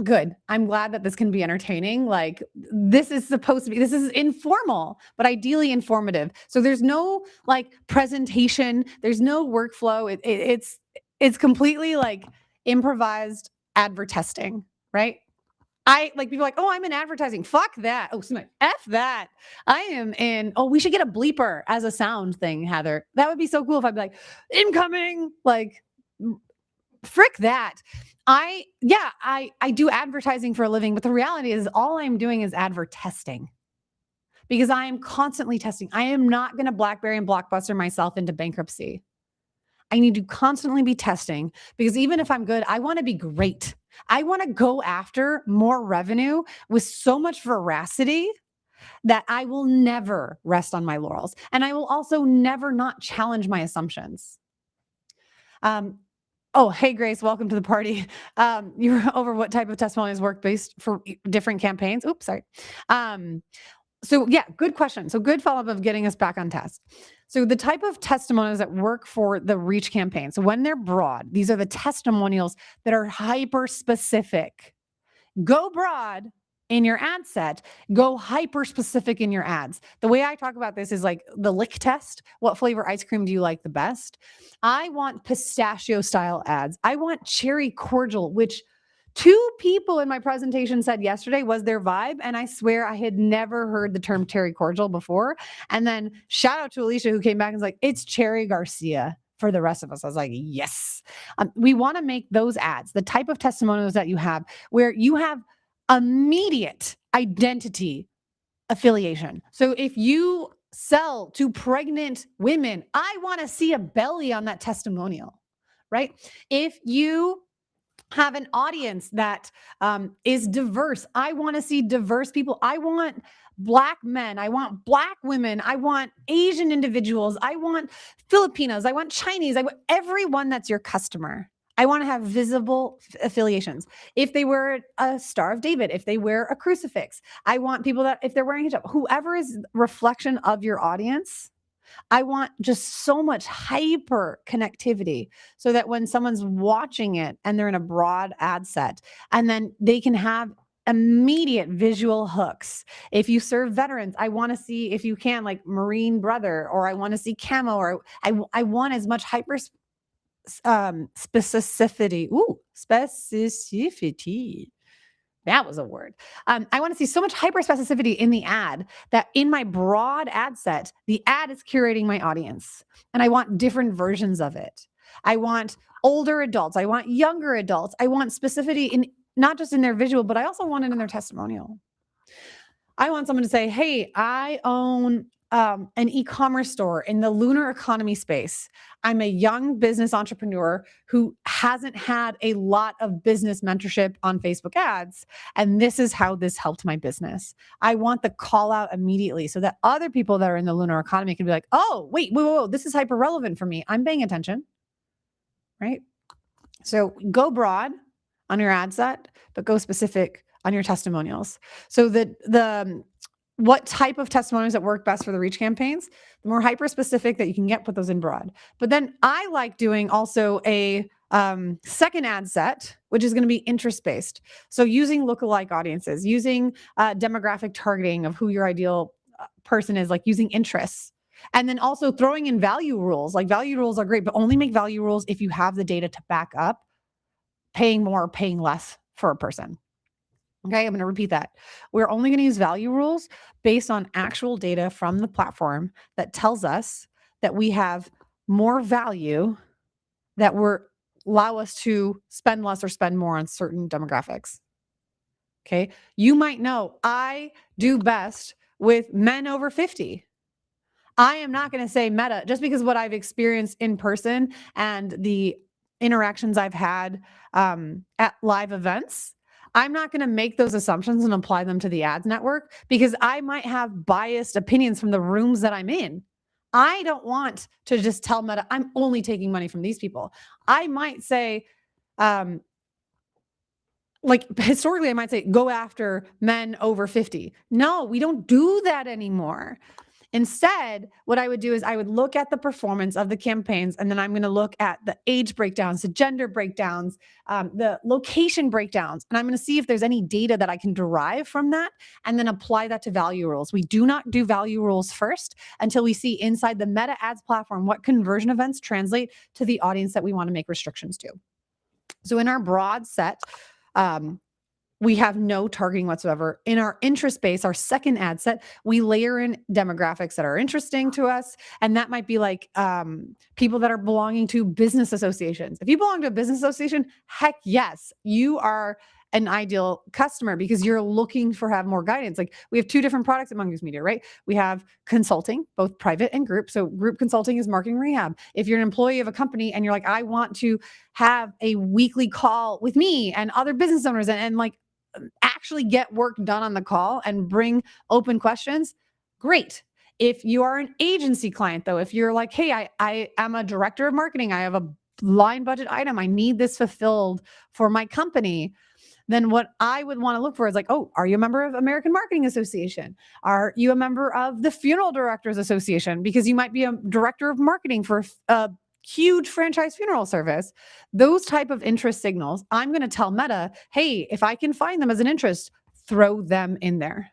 Good. I'm glad that this can be entertaining. Like this is supposed to be, this is informal, but ideally informative. So there's no like presentation. There's no workflow. It's completely like improvised advertising, right? I like people like, oh, I'm in advertising. Fuck that. Oh, F that. I am in, oh, we should get a bleeper as a sound thing, Heather. That would be so cool if I'd be like, incoming, like, frick that. I do advertising for a living, but the reality is all I'm doing is advertising, because I am constantly testing. I am not going to BlackBerry and Blockbuster myself into bankruptcy. I need to constantly be testing, because even if I'm good, I want to be great. I want to go after more revenue with so much veracity that I will never rest on my laurels. And I will also never not challenge my assumptions. Oh, hey, Grace, welcome to the party. You were over what type of testimonials work based for different campaigns. Oops, sorry. So yeah, good question. So good follow-up of getting us back on task. So the type of testimonials that work for the reach campaign. So when they're broad, these are the testimonials that are hyper specific. Go broad in your ad set, go hyper specific in your ads. The way I talk about this is like the lick test. What flavor ice cream do you like the best? I want pistachio style ads. I want cherry cordial, which 2 people in my presentation said yesterday was their vibe. And I swear I had never heard the term cherry cordial before. And then shout out to Alicia, who came back and was like, it's Cherry Garcia for the rest of us. I was like, yes. We want to make those ads, the type of testimonials that you have, where you have immediate identity affiliation. So if you sell to pregnant women, I want to see a belly on that testimonial, right? If you have an audience that is diverse, I want to see diverse people. I want Black men. I want Black women. I want Asian individuals. I want Filipinos. I want Chinese. I want everyone that's your customer. I want to have visible affiliations. If they wear a Star of David, if they wear a crucifix, I want people that, if they're wearing hijab, whoever is reflection of your audience, I want just so much hyper connectivity, so that when someone's watching it and they're in a broad ad set, and then they can have immediate visual hooks. If you serve veterans, I want to see, if you can, like Marine Brother, or I want to see camo, or I want as much hyper specificity. Ooh, specificity. That was a word. I want to see so much hyper specificity in the ad that in my broad ad set, the ad is curating my audience. And I want different versions of it. I want older adults. I want younger adults. I want specificity in not just in their visual, but I also want it in their testimonial. I want someone to say, hey, I own an e-commerce store in the lunar economy space. I'm a young business entrepreneur who hasn't had a lot of business mentorship on Facebook ads. And this is how this helped my business. I want the call out immediately so that other people that are in the lunar economy can be like, oh, wait, whoa, this is hyper relevant for me. I'm paying attention, right? So go broad on your ad set, but go specific on your testimonials. So what type of testimonials that work best for the reach campaigns, the more hyper specific that you can get, put those in broad. But then I like doing also a second ad set, which is going to be interest based. So using lookalike audiences, using demographic targeting of who your ideal person is, like using interests. And then also throwing in value rules. Like value rules are great, but only make value rules if you have the data to back up paying more or paying less for a person. Okay, I'm going to repeat that. We're only going to use value rules based on actual data from the platform that tells us that we have more value that will allow us to spend less or spend more on certain demographics. Okay, you might know I do best with men over 50. I am not going to say Meta just because what I've experienced in person and the interactions I've had at live events. I'm not going to make those assumptions and apply them to the ads network because I might have biased opinions from the rooms that I'm in. I don't want to just tell Meta, I'm only taking money from these people. I might say, like historically, I might say, go after men over 50. No, we don't do that anymore. Instead, what I would do is I would look at the performance of the campaigns, and then I'm going to look at the age breakdowns, the gender breakdowns, the location breakdowns, and I'm going to see if there's any data that I can derive from that and then apply that to value rules. We do not do value rules first until we see inside the Meta Ads platform what conversion events translate to the audience that we want to make restrictions to. So in our broad set, we have no targeting whatsoever. In our interest base, our second ad set, we layer in demographics that are interesting to us. And that might be like people that are belonging to business associations. If you belong to a business association, heck yes, you are an ideal customer because you're looking for have more guidance. Like we have two different products at Mongoose Media, right? We have consulting, both private and group. So group consulting is marketing rehab. If you're an employee of a company and you're like, I want to have a weekly call with me and other business owners and like actually get work done on the call and bring open questions, great. If you are an agency client though, if you're like, hey, I am a director of marketing, I have a line budget item, I need this fulfilled for my company, then what I would want to look for is like, oh, are you a member of American Marketing Association? Are you a member of the Funeral Directors Association? Because you might be a director of marketing for a huge franchise funeral service. Those type of interest signals, I'm going to tell Meta, hey, if I can find them as an interest, throw them in there.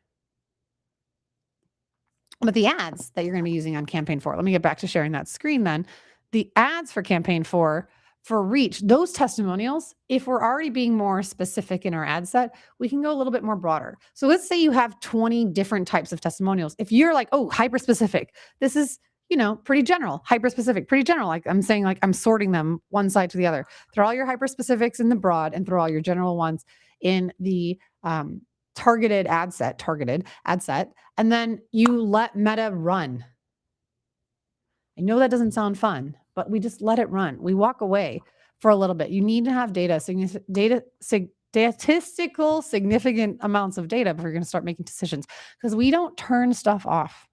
But the ads that you're going to be using on Campaign 4, let me get back to sharing that screen then. The ads for Campaign 4 for reach, those testimonials, if we're already being more specific in our ad set, we can go a little bit more broader. So let's say you have 20 different types of testimonials. If you're like, oh, hyper specific, this is, pretty general, hyper specific, pretty general. Like I'm saying, like I'm sorting them one side to the other. Throw all your hyper specifics in the broad and throw all your general ones in the targeted ad set. And then you let Meta run. I know that doesn't sound fun, but we just let it run. We walk away for a little bit. You need to have statistical significant amounts of data before you're going to start making decisions because we don't turn stuff off.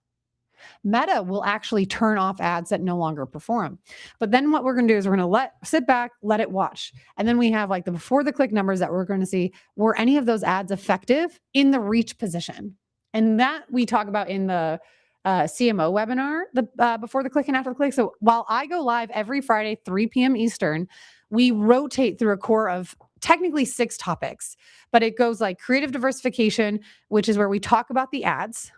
Meta will actually turn off ads that no longer perform. But then what we're going to do is we're going to sit back, let it watch. And then we have like the before the click numbers that we're going to see. Were any of those ads effective in the reach position? And that we talk about in the CMO webinar, the before the click and after the click. So while I go live every Friday, 3 p.m. Eastern, we rotate through a core of technically 6 topics, but it goes like creative diversification, which is where we talk about the ads.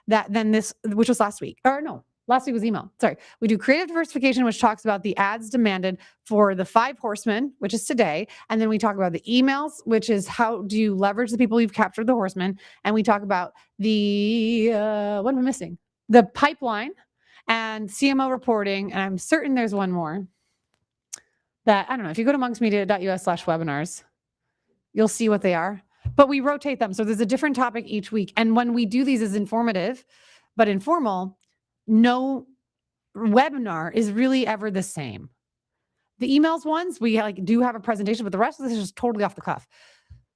Which was last week, last week was email. Sorry. We do creative diversification, which talks about the ads demanded for the 5 horsemen, which is today. And then we talk about the emails, which is how do you leverage the people you've captured, the horsemen. And we talk about the, what am I missing? The pipeline and CMO reporting. And I'm certain there's one more that, I don't know, if you go to monksmedia.us/webinars, you'll see what they are. But we rotate them. So there's a different topic each week. And when we do these as informative, But informal, no webinar is really ever the same. The emails ones, we do have a presentation, but the rest of this is just totally off the cuff.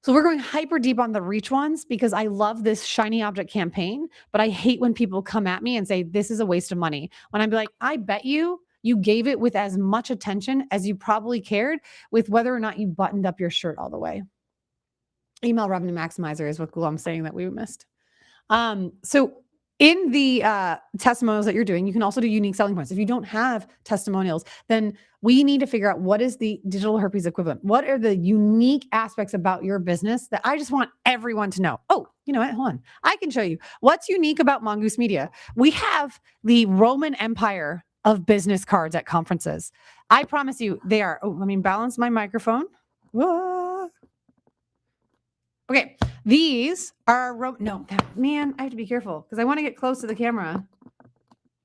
So we're going hyper deep on the reach ones because I love this shiny object campaign, but I hate when people come at me and say, this is a waste of money. When I'm like, I bet you gave it with as much attention as you probably cared with whether or not you buttoned up your shirt all the way. Email revenue maximizer is what I'm saying that we missed. So in the testimonials that you're doing, you can also do unique selling points. If you don't have testimonials, then we need to figure out what is the digital herpes equivalent. What are the unique aspects about your business that I just want everyone to know? Oh, you know what? Hold on. I can show you what's unique about Mongoose Media. We have the Roman Empire of business cards at conferences. I promise you they are. Oh, let me balance my microphone. Whoa. Okay, these are, no, man, I have to be careful because I want to get close to the camera,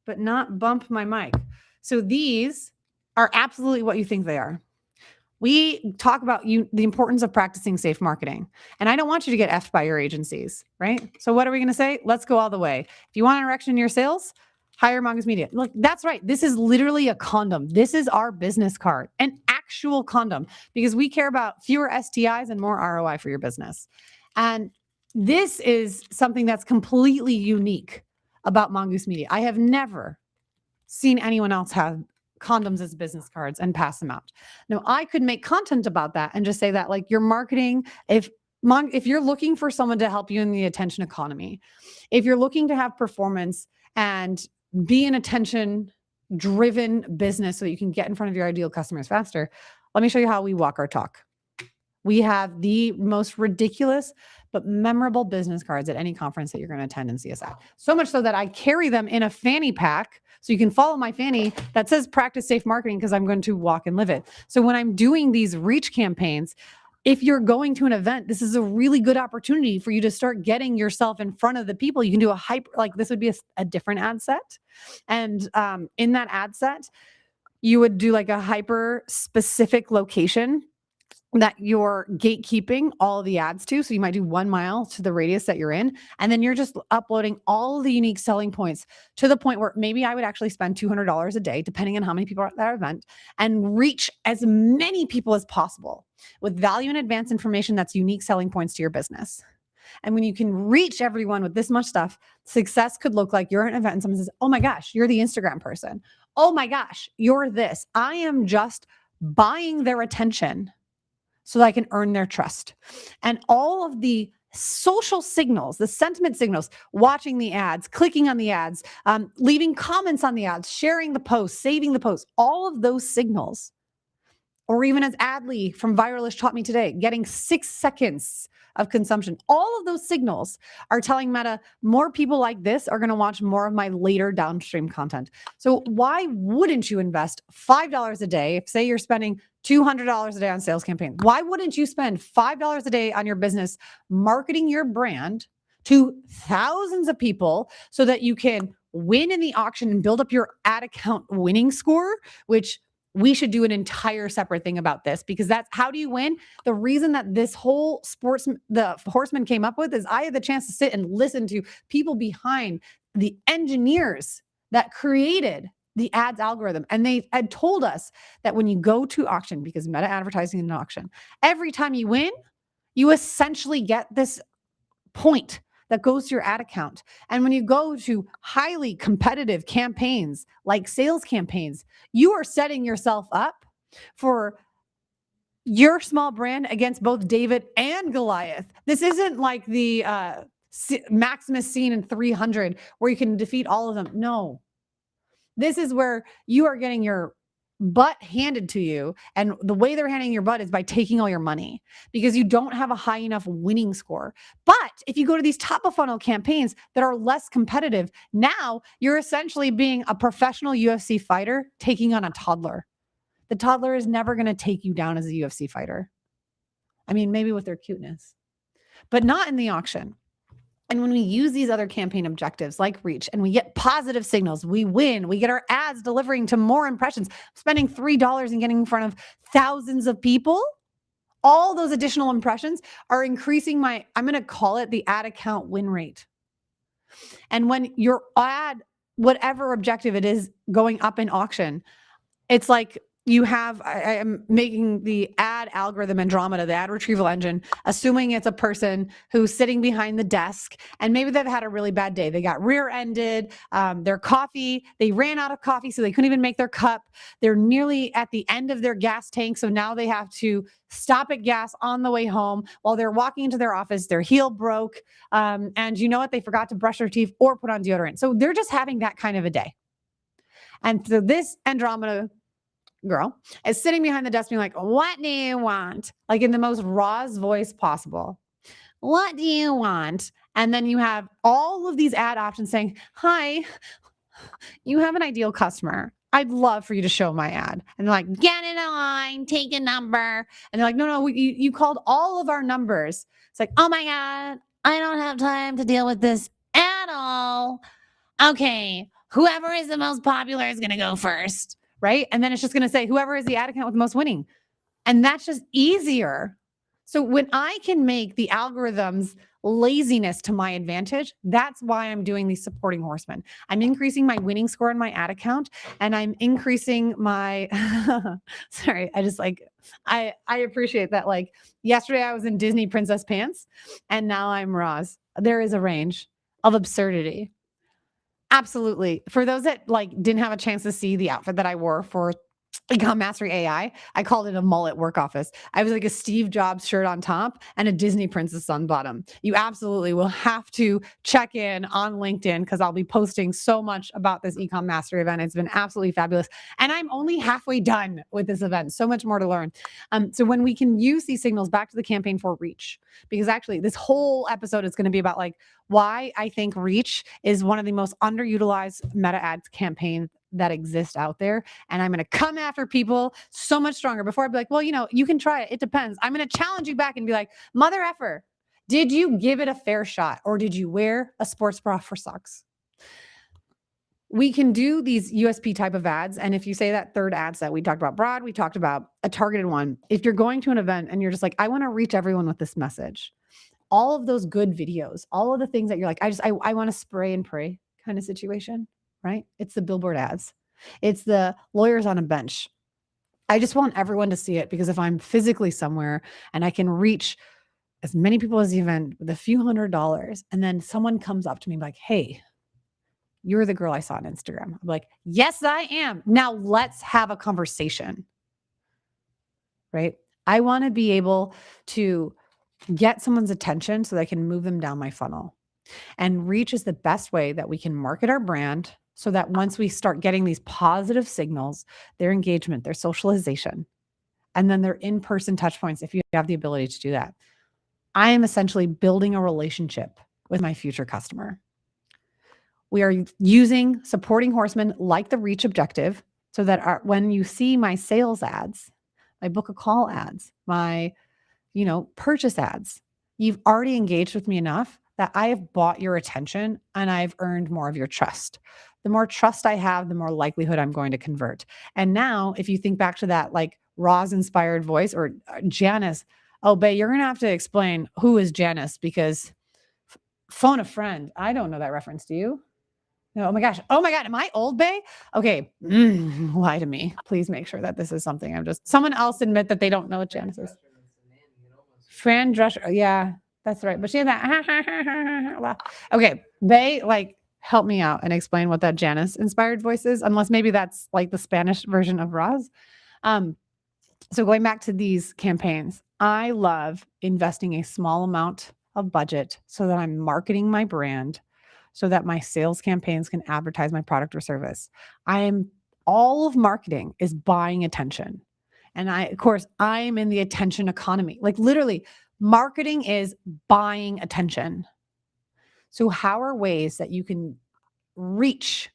but not bump my mic. So these are absolutely what you think they are. We talk about the importance of practicing safe marketing. And I don't want you to get effed by your agencies, right? So what are we going to say? Let's go all the way. If you want an erection in your sales, hire Mongoose Media. Look, that's right. This is literally a condom. This is our business card, an actual condom, because we care about fewer STIs and more ROI for your business. And this is something that's completely unique about Mongoose Media. I have never seen anyone else have condoms as business cards and pass them out. Now, I could make content about that and just say that, like, your marketing, if you're looking for someone to help you in the attention economy, if you're looking to have performance and be an attention-driven business so that you can get in front of your ideal customers faster, let me show you how we walk our talk. We have the most ridiculous but memorable business cards at any conference that you're going to attend and see us at. So much so that I carry them in a fanny pack so you can follow my fanny that says practice safe marketing because I'm going to walk and live it. So when I'm doing these reach campaigns, if you're going to an event, this is a really good opportunity for you to start getting yourself in front of the people. You can do this would be a different ad set. And in that ad set, you would do like a hyper specific location that you're gatekeeping all of the ads to. So you might do 1 mile to the radius that you're in. And then you're just uploading all the unique selling points to the point where maybe I would actually spend $200 a day, depending on how many people are at that event, and reach as many people as possible with value and advanced information that's unique selling points to your business. And when you can reach everyone with this much stuff, success could look like you're at an event and someone says, oh my gosh, you're the Instagram person. Oh my gosh, you're this. I am just buying their attention so that I can earn their trust. And all of the social signals, the sentiment signals, watching the ads, clicking on the ads, leaving comments on the ads, sharing the post, saving the post, all of those signals, or even as Adley from Viralish taught me today, getting 6 seconds of consumption. All of those signals are telling Meta more people like this are going to watch more of my later downstream content. So why wouldn't you invest $5 a day? If say you're spending $200 a day on sales campaign, why wouldn't you spend $5 a day on your business marketing your brand to thousands of people so that you can win in the auction and build up your ad account winning score, which we should do an entire separate thing about this, because that's how do you win? The reason that this whole the Horsemen came up with is I had the chance to sit and listen to people behind the engineers that created the ads algorithm. And they had told us that when you go to auction, because meta advertising is an auction, every time you win, you essentially get this point that goes to your ad account. And when you go to highly competitive campaigns like sales campaigns, you are setting yourself up for your small brand against both David and Goliath. This isn't like the Maximus scene in 300 where you can defeat all of them. No, this is where you are getting your butt handed to you. And the way they're handing your butt is by taking all your money because you don't have a high enough winning score. But if you go to these top of funnel campaigns that are less competitive, now you're essentially being a professional UFC fighter taking on a toddler. The toddler is never going to take you down as a UFC fighter. I mean, maybe with their cuteness, but not in the auction. And when we use these other campaign objectives like reach and we get positive signals, we win, we get our ads delivering to more impressions, spending $3 and getting in front of thousands of people. All those additional impressions are increasing I'm going to call it the ad account win rate. And when your ad, whatever objective it is, going up in auction, it's like you have, I am making the ad algorithm Andromeda, the ad retrieval engine, assuming it's a person who's sitting behind the desk and maybe they've had a really bad day. They got rear-ended, their coffee, they ran out of coffee, so they couldn't even make their cup. They're nearly at the end of their gas tank, so now they have to stop at gas on the way home. While they're walking into their office, their heel broke, and you know what? They forgot to brush their teeth or put on deodorant. So they're just having that kind of a day. And so this Andromeda girl is sitting behind the desk being like, what do you want? Like in the most rawest voice possible. What do you want? And then you have all of these ad options saying, hi, you have an ideal customer. I'd love for you to show my ad. And they're like, get in a line, take a number. And they're like, no, you called all of our numbers. It's like, oh my God, I don't have time to deal with this at all. Okay, whoever is the most popular is going to go first. Right? And then it's just going to say whoever is the ad account with the most winning. And that's just easier. So when I can make the algorithm's laziness to my advantage, that's why I'm doing these supporting horsemen. I'm increasing my winning score in my ad account, and I'm increasing my, sorry, I appreciate that. Like yesterday I was in Disney princess pants and now I'm Roz. There is a range of absurdity. Absolutely. For those that like didn't have a chance to see the outfit that I wore for Econ Mastery AI, I called it a mullet work office. I was like a Steve Jobs shirt on top and a Disney princess on bottom. You absolutely will have to check in on LinkedIn because I'll be posting so much about this Econ Mastery event. It's been absolutely fabulous. And I'm only halfway done with this event. So much more to learn. So when we can use these signals back to the campaign for reach, because actually this whole episode is going to be about like why I think reach is one of the most underutilized meta ads campaigns that exist out there. And I'm going to come after people so much stronger before I'd be like, well, you can try it. It depends. I'm going to challenge you back and be like, mother effer, did you give it a fair shot or did you wear a sports bra for socks? We can do these USP type of ads. And if you say that third ad set, we talked about broad, we talked about a targeted one. If you're going to an event and you're just like, I want to reach everyone with this message, all of those good videos, all of the things that you're like, I want to spray and pray kind of situation, right? It's the billboard ads. It's the lawyers on a bench. I just want everyone to see it because if I'm physically somewhere and I can reach as many people as the event with a few $100s, and then someone comes up to me like, hey, you're the girl I saw on Instagram. I'm like, yes, I am. Now let's have a conversation, right? I want to be able to get someone's attention so that I can move them down my funnel. And reach is the best way that we can market our brand so that once we start getting these positive signals, their engagement, their socialization, and then their in-person touch points, if you have the ability to do that, I am essentially building a relationship with my future customer. We are using supporting horsemen like the reach objective so that when you see my sales ads, my book a call ads, my purchase ads, you've already engaged with me enough that I have bought your attention and I've earned more of your trust. The more trust I have, the more likelihood I'm going to convert. And now, if you think back to that like Roz inspired voice or Janice, oh, babe, you're going to have to explain who is Janice because phone a friend. I don't know that reference. Do you? No, oh my gosh. Oh my God. Am I old, bae? Okay. Lie to me. Please make sure that this is something someone else admit that they don't know what Janice is. Fran Drescher. Yeah, that's right. But she had that. Okay. Bae, like, help me out and explain what that Janice inspired voice is, unless maybe that's like the Spanish version of Roz. So going back to these campaigns, I love investing a small amount of budget so that I'm marketing my brand so that my sales campaigns can advertise my product or service. All of marketing is buying attention. And I'm in the attention economy. Like literally, marketing is buying attention. So how are ways that you can reach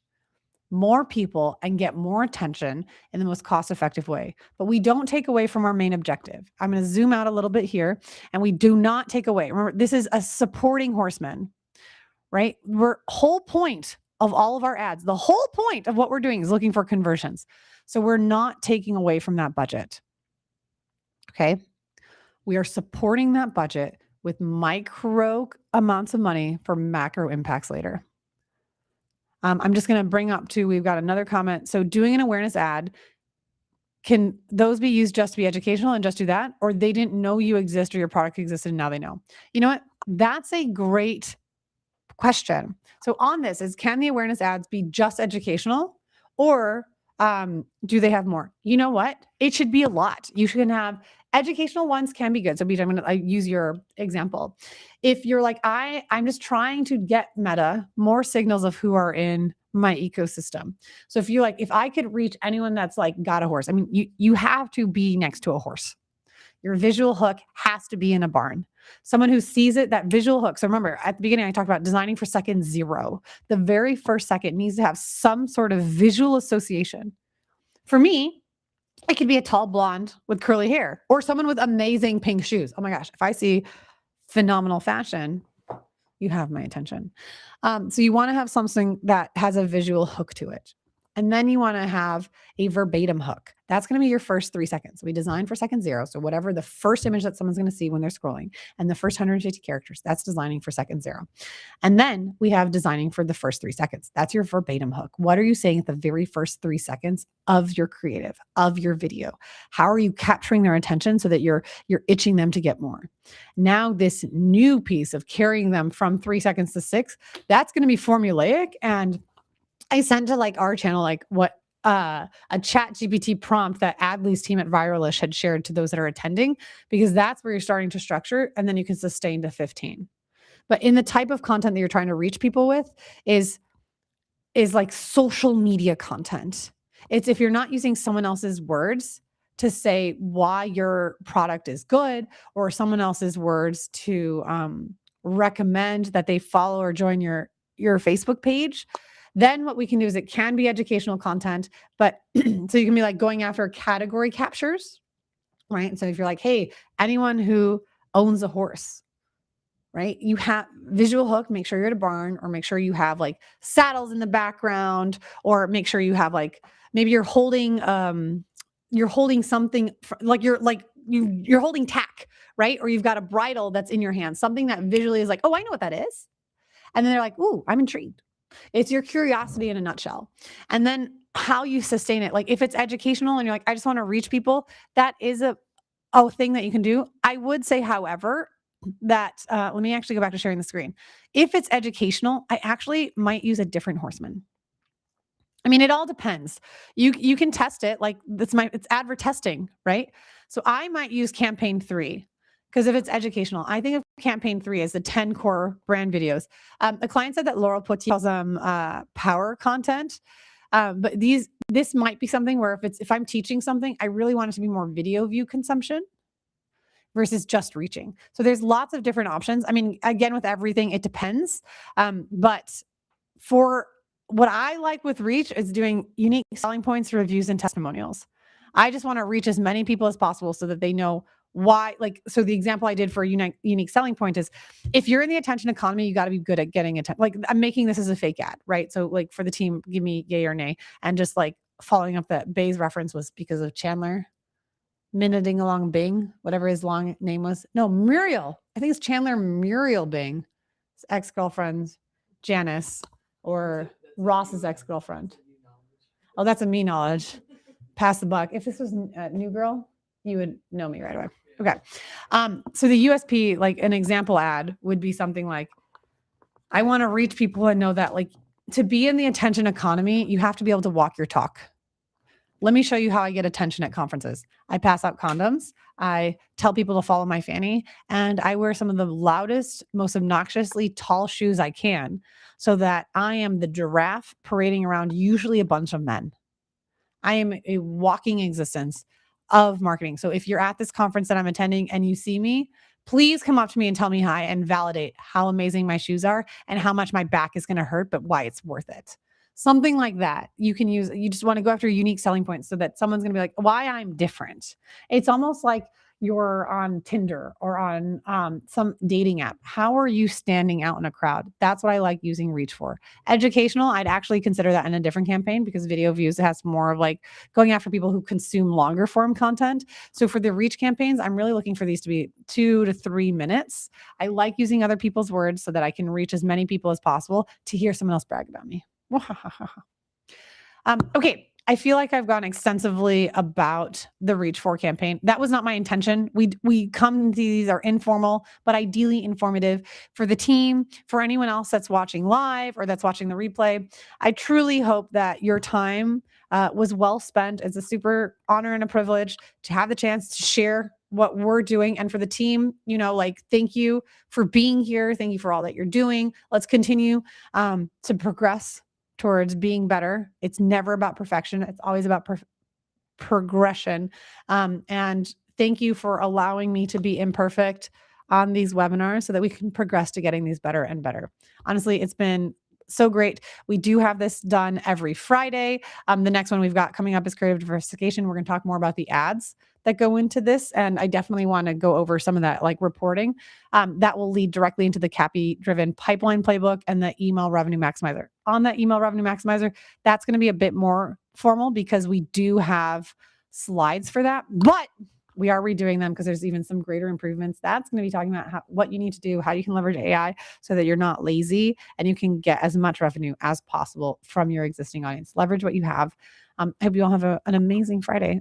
more people and get more attention in the most cost-effective way? But we don't take away from our main objective. I'm going to zoom out a little bit here, and we do not take away. Remember, this is a supporting horseman, right? Whole point of all of our ads, the whole point of what we're doing is looking for conversions. So we're not taking away from that budget. Okay. We are supporting that budget with micro amounts of money for macro impacts later. I'm just going to bring up too, we've got another comment. So doing an awareness ad, can those be used just to be educational and just do that? Or they didn't know you exist or your product existed and now they know? You know what? That's a great question. So on this is, can the awareness ads be just educational or do they have more? You know what? It should be a lot. You should have educational ones can be good. So I'm going to use your example. If you're like, I'm just trying to get Meta more signals of who are in my ecosystem. So if you like, if I could reach anyone that's like got a horse, I mean, you have to be next to a horse. Your visual hook has to be in a barn. Someone who sees it, that visual hook. So remember, at the beginning, I talked about designing for second 0. The very first second needs to have some sort of visual association. For me, it could be a tall blonde with curly hair or someone with amazing pink shoes. Oh my gosh, if I see phenomenal fashion, you have my attention. So you want to have something that has a visual hook to it. And then you want to have a verbatim hook. That's going to be your first 3 seconds. We design for second 0. So whatever the first image that someone's going to see when they're scrolling and the first 150 characters, that's designing for second 0. And then we have designing for the first 3 seconds. That's your verbatim hook. What are you saying at the very first 3 seconds of your creative, of your video? How are you capturing their attention so that you're itching them to get more? Now this new piece of carrying them from 3 seconds to 6, that's going to be formulaic. And I sent to like our channel, like what a chat GPT prompt that Adley's team at Viralish had shared to those that are attending, because that's where you're starting to structure and then you can sustain to 15. But in the type of content that you're trying to reach people with is like social media content. It's if you're not using someone else's words to say why your product is good or someone else's words to recommend that they follow or join your Facebook page, then what we can do is it can be educational content, but so you can be like going after category captures, right? So if you're like, hey, anyone who owns a horse, right? You have visual hook, make sure you're at a barn, or make sure you have like saddles in the background, or make sure you have like, maybe you're holding something like you're holding tack, right? Or you've got a bridle that's in your hand, something that visually is like, oh, I know what that is. And then they're like, ooh, I'm intrigued. It's your curiosity in a nutshell. And then how you sustain it. Like if it's educational and you're like, I just want to reach people, that is a thing that you can do. I would say, however, that let me actually go back to sharing the screen. If it's educational, I actually might use a different horseman. I mean, it all depends. You can test it. Like it's advert testing, right? So I might use campaign 3. Because if it's educational, I think of campaign 3 as the 10 core brand videos. A client said that Laurel Poitier calls them power content. But this might be something where if I'm teaching something, I really want it to be more video view consumption versus just reaching. So there's lots of different options. I mean, again, with everything, it depends. But for what I like with reach is doing unique selling points, reviews, and testimonials. I just want to reach as many people as possible so that they know why. Like, so the example I did for a unique selling point is if you're in the attention economy, you got to be good at getting attention. Like I'm making this as a fake ad, right? So like for the team, give me yay or nay. And just like following up that Bay's reference was because of Chandler minuting along Bing, whatever his long name was. No, Muriel. I think it's Chandler Muriel Bing, his ex-girlfriend, Janice, or Ross's ex-girlfriend. Oh, that's a me knowledge. Pass the buck. If this was a new girl, you would know me right away. Okay. So the USP, like an example ad would be something like, I want to reach people and know that like to be in the attention economy, you have to be able to walk your talk. Let me show you how I get attention at conferences. I pass out condoms. I tell people to follow my fanny, and I wear some of the loudest, most obnoxiously tall shoes I can so that I am the giraffe parading around usually a bunch of men. I am a walking existence of marketing. So if you're at this conference that I'm attending and you see me, please come up to me and tell me hi and validate how amazing my shoes are and how much my back is going to hurt, but why it's worth it. Something like that you can use. You just want to go after unique selling points so that someone's going to be like, why I'm different. It's almost like you're on Tinder or on some dating app. How are you standing out in a crowd? That's what I like using reach for. Educational, I'd actually consider that in a different campaign because video views has more of like going after people who consume longer form content. So for the reach campaigns, I'm really looking for these to be 2 to 3 minutes. I like using other people's words so that I can reach as many people as possible to hear someone else brag about me. Okay. I feel like I've gone extensively about the Reach For campaign. That was not my intention. We come to these are informal, but ideally informative for the team, for anyone else that's watching live or that's watching the replay. I truly hope that your time was well spent. It's a super honor and a privilege to have the chance to share what we're doing. And for the team, thank you for being here. Thank you for all that you're doing. Let's continue to progress towards being better. It's never about perfection. It's always about progression. And thank you for allowing me to be imperfect on these webinars so that we can progress to getting these better and better. Honestly, it's been so great. We do have this done every Friday. The next one we've got coming up is creative diversification. We're going to talk more about the ads that go into this. And I definitely want to go over some of that like reporting that will lead directly into the CAPI driven pipeline playbook and the email revenue maximizer. On that email revenue maximizer, that's going to be a bit more formal because we do have slides for that, but we are redoing them because there's even some greater improvements. That's going to be talking about what you need to do, how you can leverage AI so that you're not lazy and you can get as much revenue as possible from your existing audience. Leverage what you have. I hope you all have an amazing Friday.